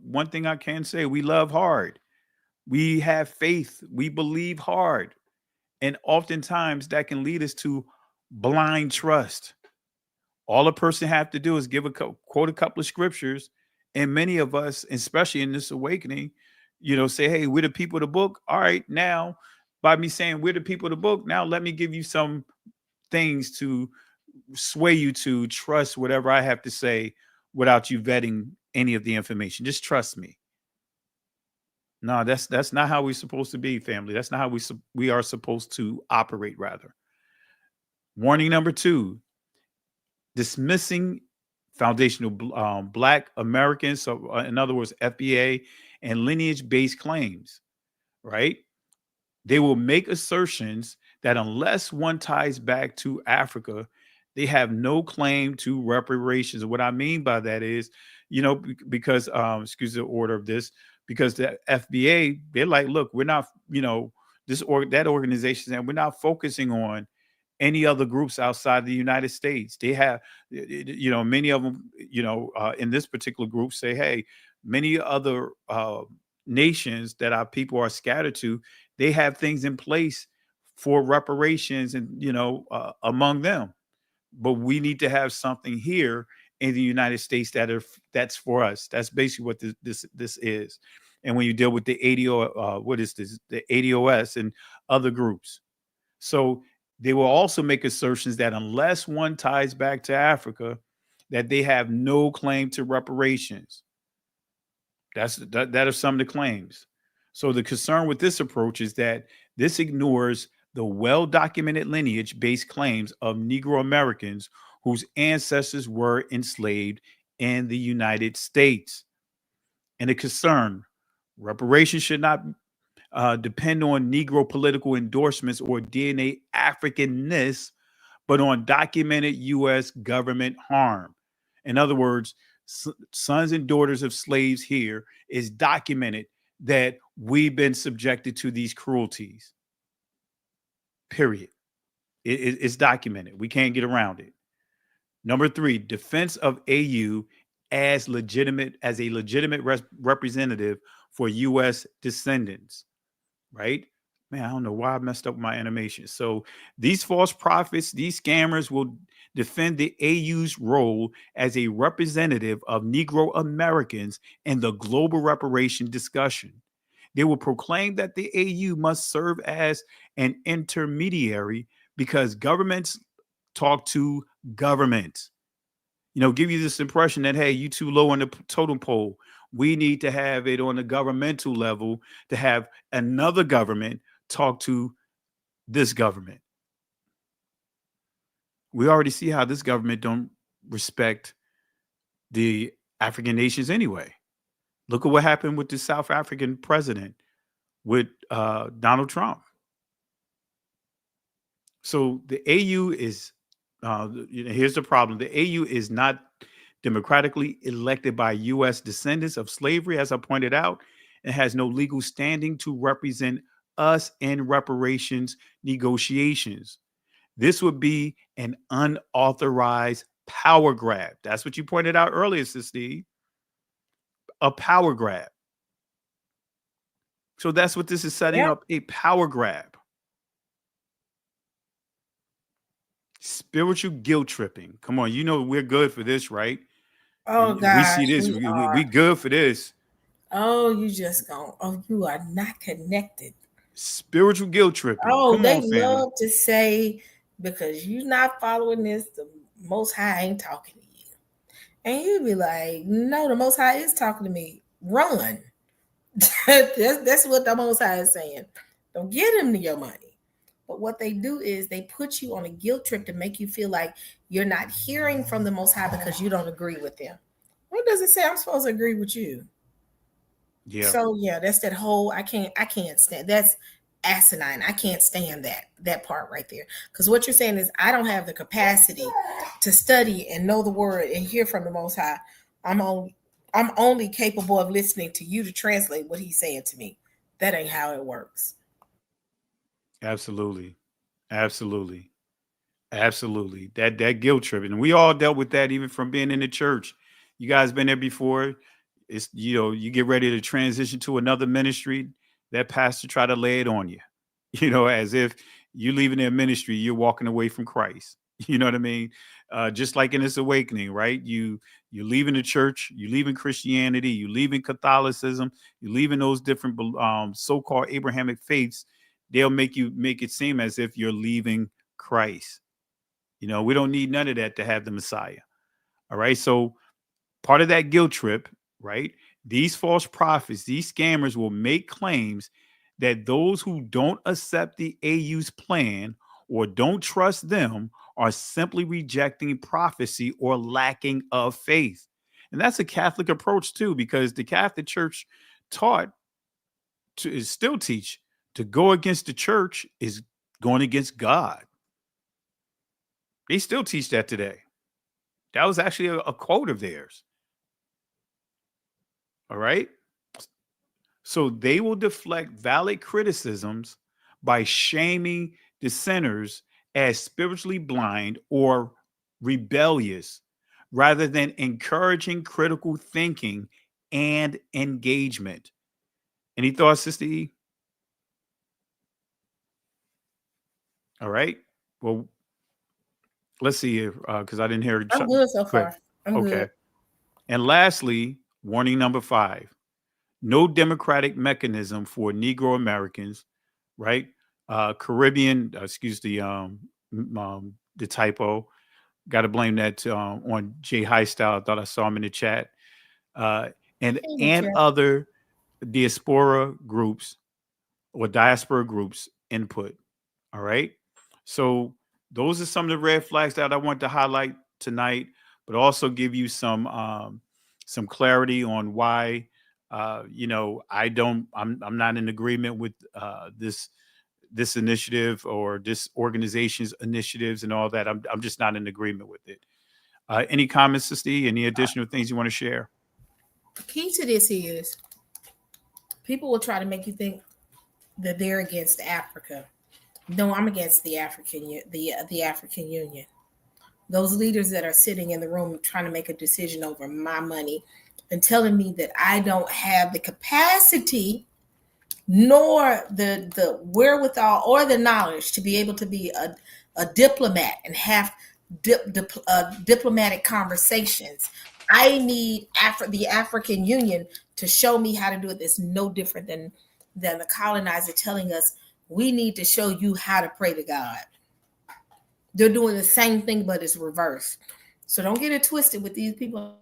one thing I can say, we love hard. We have faith. We believe hard. And oftentimes that can lead us to blind trust. All a person have to do is quote a couple of scriptures. And many of us, especially in this awakening, say, hey, we're the people of the book. All right, now, by me saying we're the people of the book, now let me give you some things to sway you to trust whatever I have to say without you vetting any of the information. Just trust me. No, that's not how we're supposed to be, family. That's not how we are supposed to operate, rather. Warning number 2, dismissing foundational Black Americans, so in other words, FBA and lineage-based claims, right? They will make assertions that unless one ties back to Africa, they have no claim to reparations. What I mean by that is, because, excuse the order of this, because the FBA, they're like, look, we're not, that organization, and we're not focusing on any other groups outside the United States. They have, many of them, in this particular group say, hey, many other nations that our people are scattered to, they have things in place for reparations and, among them. But we need to have something here in the United States that's for us. That's basically what this is. And when you deal with the the ADOS and other groups. So they will also make assertions that unless one ties back to Africa, that they have no claim to reparations. That are some of the claims. So the concern with this approach is that this ignores the well-documented lineage-based claims of Negro Americans whose ancestors were enslaved in the United States. And the concern, reparations should not depend on Negro political endorsements or DNA Africanness, but on documented U.S. government harm. In other words, sons and daughters of slaves here is documented that we've been subjected to these cruelties. Period. It's documented. We can't get around it. Number 3, defense of AU as a legitimate representative for U.S. descendants. Right? Man, I don't know why I messed up my animation. So these false prophets, these scammers will defend the AU's role as a representative of Negro Americans in the global reparation discussion. They will proclaim that the AU must serve as an intermediary because governments talk to governments. Give you this impression that, hey, you too low on the totem pole. We need to have it on a governmental level to have another government talk to this government. We already see how this government don't respect the African nations anyway. Look at what happened with the South African president with Donald Trump. So the AU is, here's the problem. The AU is not democratically elected by U.S. descendants of slavery, as I pointed out. It has no legal standing to represent us in reparations negotiations. This would be an unauthorized power grab. That's what you pointed out earlier, Sis Steve. A power grab. So that's what this is setting up, a power grab. Spiritual guilt tripping. Come on, we're good for this, right? Oh, gosh. We see this. We good for this. Oh, you are not connected. Spiritual guilt tripping. Oh, Come they on, family. love to say, because you're not following this, the Most High ain't talking to you. And you be like, no, the Most High is talking to me. Run. That's what the Most High is saying. Don't give him your money. But what they do is they put you on a guilt trip to make you feel like you're not hearing from the Most High because you don't agree with them. What does it say I'm supposed to agree with you? Yeah. So yeah, that's that whole I can't stand that's asinine. I can't stand that part right there. Because what you're saying is I don't have the capacity to study and know the word and hear from the Most High. I'm only capable of listening to you to translate what he's saying to me. That ain't how it works. Absolutely. Absolutely. Absolutely. That guilt trip. And we all dealt with that even from being in the church. You guys been there before. It's, you know, you get ready to transition to another ministry, that pastor try to lay it on you, you know, as if you leaving their ministry, you're walking away from Christ. You know what I mean? Just like in this awakening, right? You're leaving the church, you're leaving Christianity, you're leaving Catholicism, you're leaving those different so-called Abrahamic faiths. They'll make it seem as if you're leaving Christ. You know, we don't need none of that to have the Messiah. All right. So part of that guilt trip, right? These false prophets, these scammers will make claims that those who don't accept the AU's plan or don't trust them are simply rejecting prophecy or lacking of faith. And that's a Catholic approach too, because the Catholic Church still teach to go against the church is going against God. They still teach that today. That was actually a quote of theirs. All right. So they will deflect valid criticisms by shaming dissenters as spiritually blind or rebellious rather than encouraging critical thinking and engagement. Any thoughts, Sister E? All right. Well, let's see here, because I didn't hear. I'm good so far. I'm okay. good. And lastly, warning number 5. No democratic mechanism for Negro Americans, right? Caribbean, excuse the typo. Got to blame that on Jay Highstyle. I thought I saw him in the chat. And other diaspora groups or diaspora groups input. All right. So those are some of the red flags that I want to highlight tonight, but also give you some clarity on why. I'm not in agreement with this initiative or this organization's initiatives and all that. I'm just not in agreement with it. Any comments, Sister? Any additional things you want to share? The key to this is people will try to make you think that they're against Africa. No, I'm against the African Union. Those leaders that are sitting in the room trying to make a decision over my money and telling me that I don't have the capacity nor the wherewithal or the knowledge to be able to be a diplomat and have diplomatic conversations. I need the African Union to show me how to do it. It's no different than the colonizer telling us we need to show you how to pray to God. They're doing the same thing, but it's reversed. So don't get it twisted with these people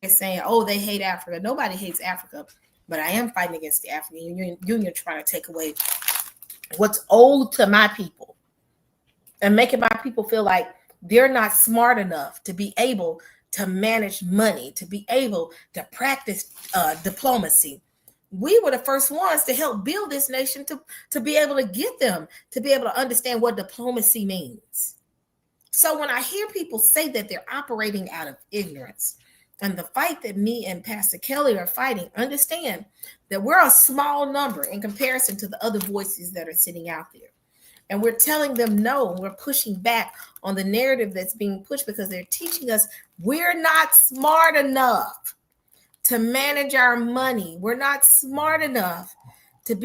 saying, oh, they hate Africa. Nobody hates Africa, but I am fighting against the African Union trying to take away what's owed to my people and making my people feel like they're not smart enough to be able to manage money, to be able to practice diplomacy. We were the first ones to help build this nation to be able to get them to be able to understand what diplomacy means. So when I hear people say that they're operating out of ignorance, and the fight that me and Pastor Kelly are fighting, understand that we're a small number in comparison to the other voices that are sitting out there. And we're telling them no, we're pushing back on the narrative that's being pushed because they're teaching us we're not smart enough to manage our money. We're not smart enough to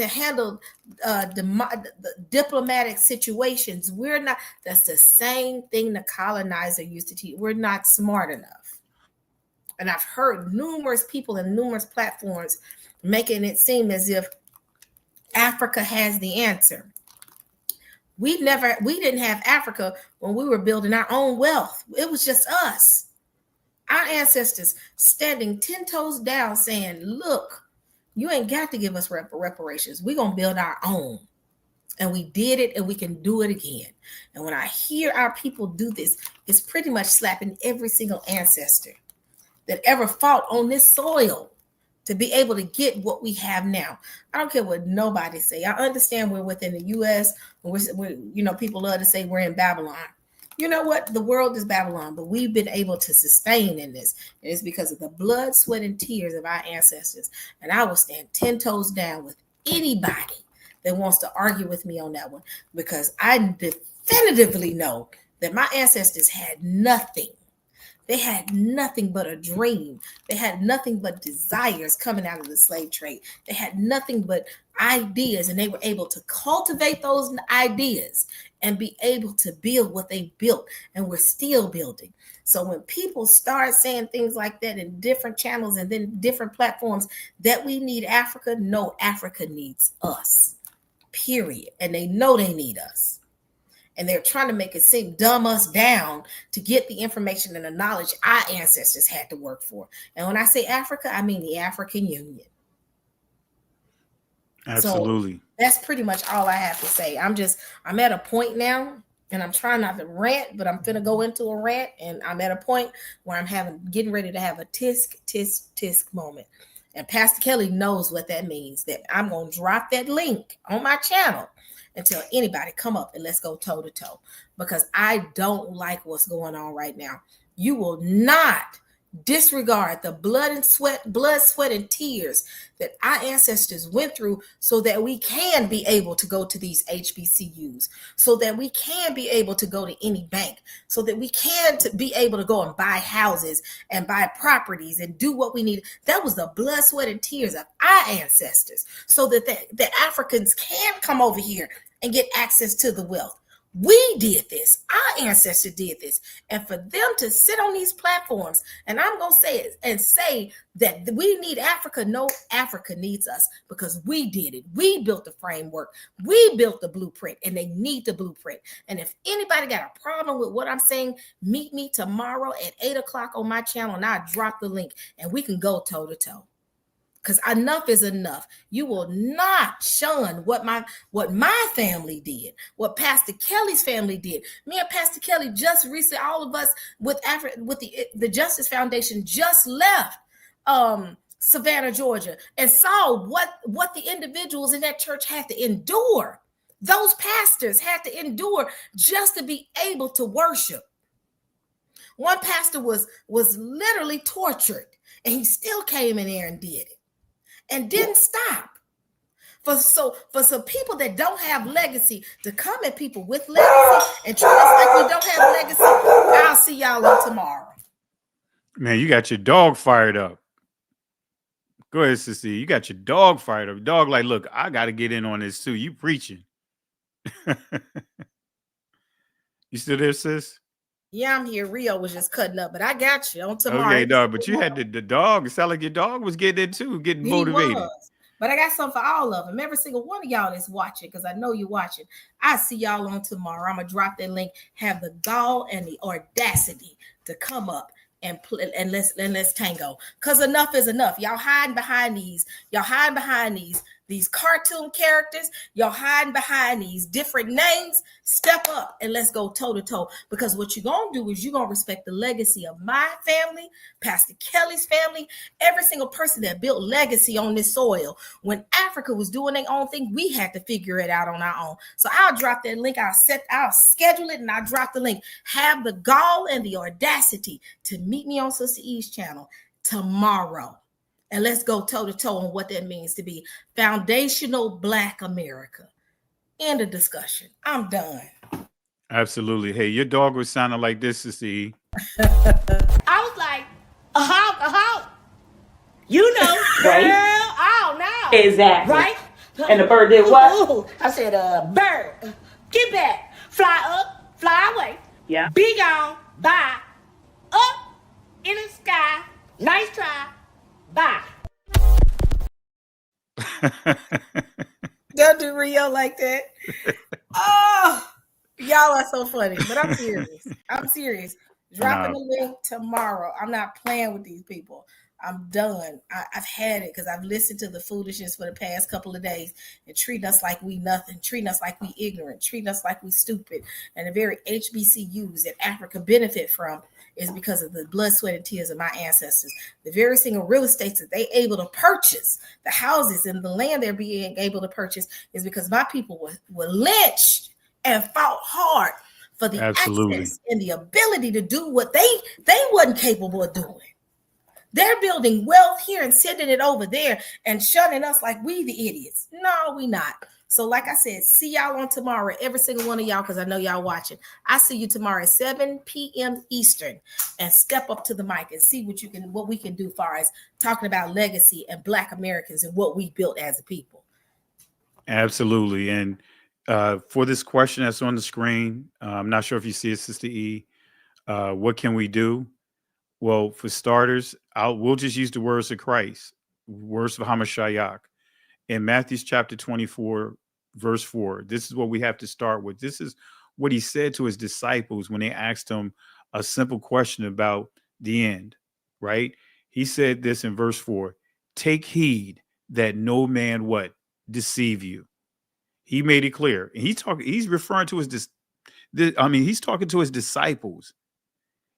handle the diplomatic situations. We're not. That's the same thing the colonizer used to teach. We're not smart enough. And I've heard numerous people in numerous platforms making it seem as if Africa has the answer. We didn't have Africa when we were building our own wealth. It was just us. Our ancestors standing 10 toes down saying, look, you ain't got to give us reparations. We're going to build our own. And we did it, and we can do it again. And when I hear our people do this, it's pretty much slapping every single ancestor that ever fought on this soil to be able to get what we have now. I don't care what nobody say. I understand we're within the U.S. We're people love to say we're in Babylon. You know what? The world is Babylon, but we've been able to sustain in this. And it's because of the blood, sweat, and tears of our ancestors. And I will stand 10 toes down with anybody that wants to argue with me on that one, because I definitively know that my ancestors had nothing. They had nothing but a dream. They had nothing but desires coming out of the slave trade. They had nothing but ideas, and they were able to cultivate those ideas and be able to build what they built, and we're still building. So when people start saying things like that in different channels and then different platforms that we need Africa, no, Africa needs us, period. And they know they need us. And they're trying to make it seem dumb us down to get the information and the knowledge our ancestors had to work for. And when I say Africa, I mean the African Union. Absolutely. So that's pretty much all I have to say. I'm at a point now, and I'm trying not to rant, but I'm finna go into a rant, and I'm at a point where I'm getting ready to have a tisk moment. And Pastor Kelly knows what that means, that I'm going to drop that link on my channel and tell anybody, come up and let's go toe to toe, because I don't like what's going on right now. You will not disregard the blood, sweat, and tears that our ancestors went through so that we can be able to go to these HBCUs, so that we can be able to go to any bank, so that we can be able to go and buy houses and buy properties and do what we need. That was the blood, sweat, and tears of our ancestors, so that the Africans can come over here and get access to the wealth. We did this. Our ancestors did this. And for them to sit on these platforms, and I'm going to say it and say that we need Africa. No, Africa needs us, because we did it. We built the framework. We built the blueprint, and they need the blueprint. And if anybody got a problem with what I'm saying, meet me tomorrow at 8:00 on my channel, and I'll drop the link, and we can go toe to toe. Because enough is enough. You will not shun what my family did, what Pastor Kelly's family did. Me and Pastor Kelly just recently, all of us with the Justice Foundation just left Savannah, Georgia, and saw what the individuals in that church had to endure. Those pastors had to endure just to be able to worship. One pastor was literally tortured, and he still came in there and did it. And didn't stop. For some people that don't have legacy to come at people with legacy and treat us like we don't have legacy, I'll see y'all on tomorrow. Man, you got your dog fired up. Go ahead, Sissy. You got your dog fired up. Dog like, look, I got to get in on this too. You preaching. You still there, sis? Yeah, I'm here. Rio was just cutting up, but I got you on tomorrow. Okay, dog. But you had the dog. It sounded like your dog was getting it too, getting motivated. But I got something for all of them. Every single one of y'all that's watching, because I know you're watching. I see y'all on tomorrow. I'm going to drop that link. Have the gall and the audacity to come up and let's tango. Because enough is enough. Y'all hiding behind these. Y'all hiding behind these cartoon characters. Y'all hiding behind these different names. Step up and let's go toe to toe. Because what you're going to do is you're going to respect the legacy of my family, Pastor Kelly's family, every single person that built legacy on this soil. When Africa was doing their own thing, we had to figure it out on our own. So I'll drop that link. I'll schedule it, and I'll drop the link. Have the gall and the audacity to meet me on Sister E's channel tomorrow. And let's go toe to toe on what that means to be foundational Black America. End of discussion. I'm done. Absolutely. Hey, your dog was sounding like this, Sissy. I was like, a hawk. You know, right? Girl, oh no. Exactly. Right? And the bird did what? Ooh. I said, bird, get back. Fly up, fly away. Yeah. Be gone, bye. Up in the sky. Nice try. Bye. Don't do Rio like that. Oh, y'all are so funny. But I'm serious. I'm serious. Dropping the link tomorrow. I'm not playing with these people. I'm done. I've had it because I've listened to the foolishness for the past couple of days and treating us like we nothing, treating us like we ignorant, treating us like we stupid. And the very HBCUs that Africa benefit from is because of the blood, sweat, and tears of my ancestors. The very single real estates that they able to purchase, the houses and the land they're being able to purchase, is because my people were lynched and fought hard for the Absolutely. access and the ability to do what they wasn't capable of doing. They're building wealth here and sending it over there and shunning us like we the idiots. No, we not. So like I said, see y'all on tomorrow, every single one of y'all, because I know y'all watching. I see you tomorrow at 7 p.m. Eastern, and step up to the mic and see what we can do as far as talking about legacy and Black Americans and what we built as a people. Absolutely. And for this question that's on the screen, I'm not sure if you see it, Sister E, what can we do? Well, for starters, we'll just use the words of Christ, words of Hamashiach. In Matthew chapter 24, verse 4, this is what we have to start with. This is what he said to his disciples when they asked him a simple question about the end, right? He said this in verse 4, take heed that no man what? Deceive you. He made it clear. And he's referring to he's talking to his disciples.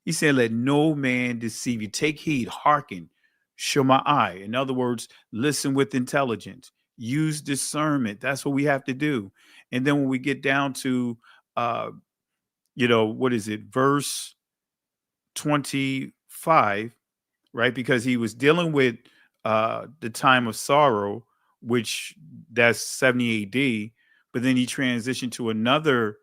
He said, let no man deceive you. Take heed, hearken, Shemai. In other words, listen with intelligence. Use discernment. That's what we have to do. And then when we get down to, what is it? Verse 25, right? Because he was dealing with the time of sorrow, which that's 70 AD. But then he transitioned to another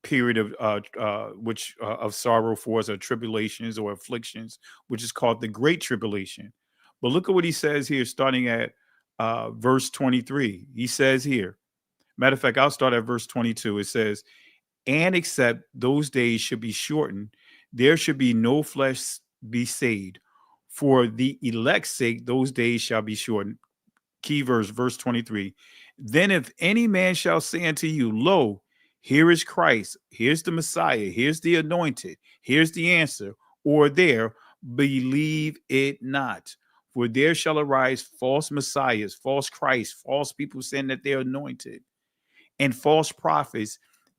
period of sorrow for us, or tribulations or afflictions, which is called the Great Tribulation. But look at what he says here, starting at verse 23. He says here, matter of fact, I'll start at verse 22. It says, and except those days should be shortened, there should be no flesh be saved. For the elect's sake, those days shall be shortened. Key verse, verse 23. Then if any man shall say unto you, lo, here is Christ, here's the Messiah, here's the anointed, here's the answer, or there, believe it not. For there shall arise false messiahs, false Christ, false people saying that they're anointed, and false prophets,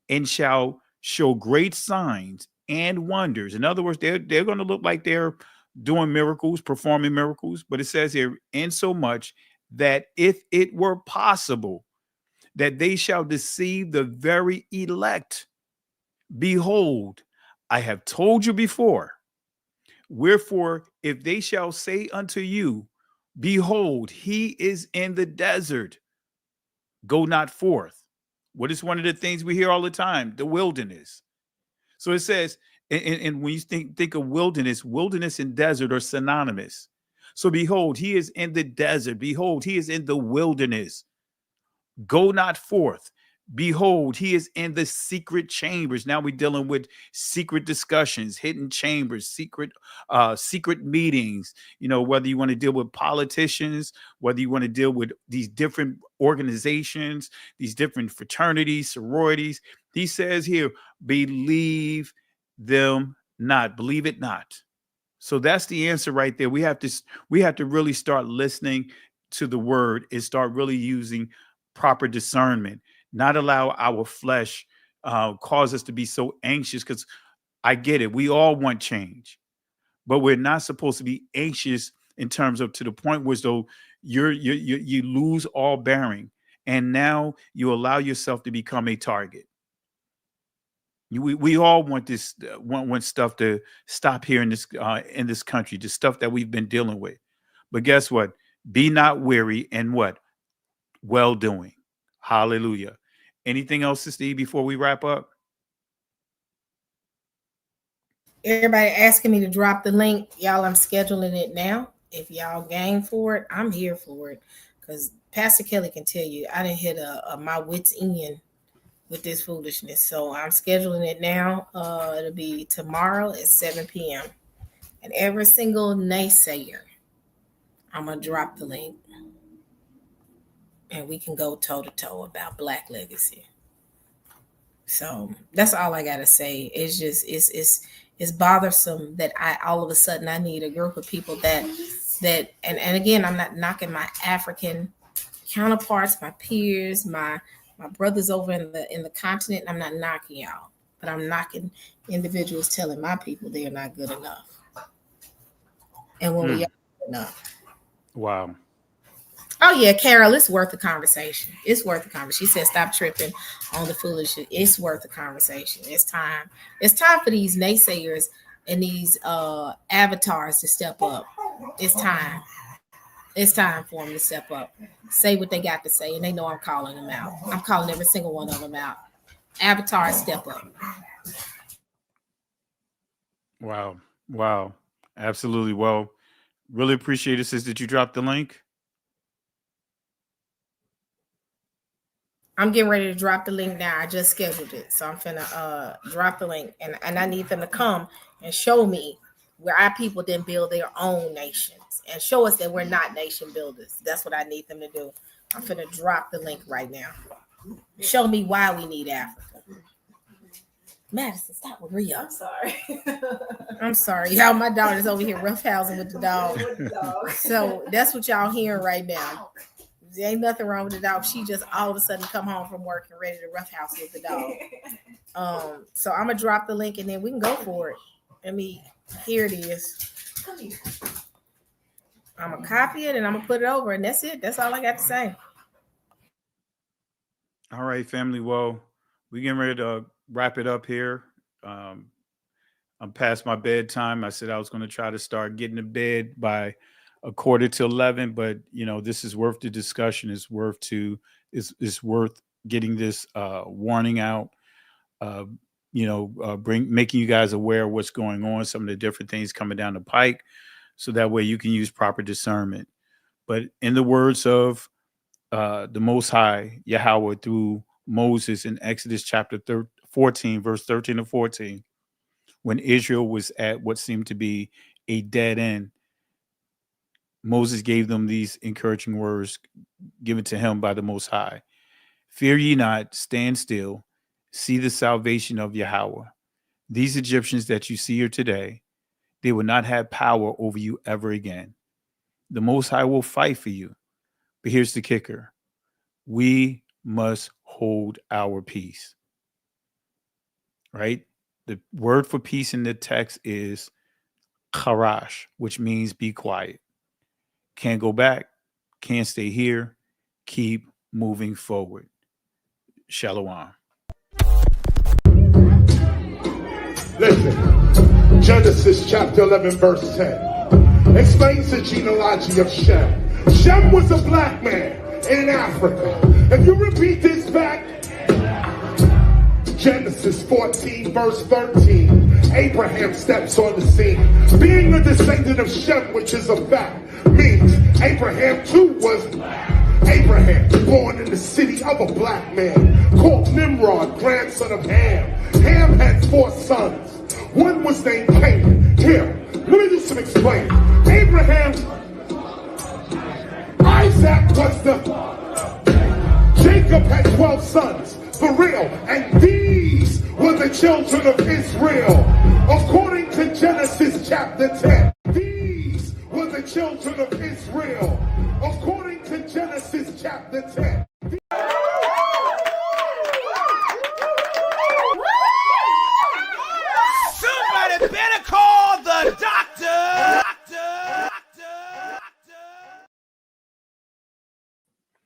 and shall show great signs and wonders. In other words, they're going to look like they're doing miracles, performing miracles. But it says here, insomuch that if it were possible, that they shall deceive the very elect. Behold, I have told you before. Wherefore, if they shall say unto you, behold, he is in the desert, go not forth. What is one of the things we hear all the time? The wilderness. So it says, and when you think of wilderness and desert are synonymous. So behold, he is in the desert. Behold, he is in the wilderness. Go not forth. Behold, he is in the secret chambers. Now we're dealing with secret discussions, hidden chambers, secret meetings. Whether you want to deal with politicians, whether you want to deal with these different organizations, these different fraternities, sororities. He says here, believe them not. Believe it not. So that's the answer right there. We have to really start listening to the word and start really using proper discernment, not allow our flesh cause us to be so anxious, because I get it. We all want change, but we're not supposed to be anxious in terms of to the point where though you lose all bearing, and now you allow yourself to become a target. We all want this, want stuff to stop here in this country, the stuff that we've been dealing with. But guess what? Be not weary and what? Well doing. Hallelujah. Anything else, Sister E, before we wrap up? Everybody asking me to drop the link. Y'all, I'm scheduling it now. If y'all game for it, I'm here for it. Because Pastor Kelly can tell you, I didn't hit my wits end with this foolishness. So I'm scheduling it now. It'll be tomorrow at 7 p.m. And every single naysayer, I'm going to drop the link. And we can go toe-to-toe about Black legacy. So that's all I got to say. It's just, it's bothersome that all of a sudden I need a group of people that that, and again, I'm not knocking my African counterparts, my peers, my brothers over in the continent. I'm not knocking y'all, but I'm knocking individuals telling my people they are not good enough. And when we are good enough. Wow. Oh yeah, Carol, it's worth the conversation. It's worth the conversation. She said, "Stop tripping on the foolishness." It's worth the conversation. It's time. It's time for these naysayers and these avatars to step up. It's time. It's time for them to step up, say what they got to say, and they know I'm calling them out. I'm calling every single one of them out. Avatars, step up. Wow. Wow. Absolutely. Well, really appreciate it, sis. Did you drop the link? I'm getting ready to drop the link now. I just scheduled it. So I'm finna drop the link. And I need them to come and show me where our people didn't build their own nations and show us that we're not nation builders. That's what I need them to do. I'm finna drop the link right now. Show me why we need Africa. Madison, stop with Rio. I'm sorry. I'm sorry. Y'all, my dog is over here roughhousing with the dog. So that's what y'all hearing right now. There ain't nothing wrong with the dog. She just all of a sudden come home from work and ready to roughhouse with the dog. So I'm gonna drop the link and then we can go for it. Here it is. I'm gonna copy it and I'm gonna put it over, and that's it. That's all I got to say. All right, family. Well, we're getting ready to wrap it up here. I'm past my bedtime. I said I was going to try to start getting to bed by 11:45, but this is worth the discussion. It's worth getting this warning out. Making you guys aware of what's going on, some of the different things coming down the pike, so that way you can use proper discernment. But in the words of the Most High, Yahweh, through Moses in Exodus chapter 14, verse 13 to 14, when Israel was at what seemed to be a dead end, Moses gave them these encouraging words given to him by the Most High. Fear ye not, stand still, see the salvation of Yahweh. These Egyptians that you see here today, they will not have power over you ever again. The Most High will fight for you. But here's the kicker. We must hold our peace. Right? The word for peace in the text is charash, which means be quiet. Can't go back. Can't stay here. Keep moving forward. Shalom. Listen, Genesis chapter 11, verse 10 explains the genealogy of Shem. Shem was a black man in Africa. If you repeat this back, Genesis 14, verse 13, Abraham steps on the scene. Being a descendant of Shem, which is a fact, means Abraham too was black. Abraham, born in the city of a black man, called Nimrod, grandson of Ham. Ham had 4 sons. One was named Canaan. Here, let me do some explaining. Abraham, Isaac was Jacob had 12 sons, for real, and these were the children of Israel. According to Genesis chapter 10, these were the children of Israel. According to Genesis chapter 10.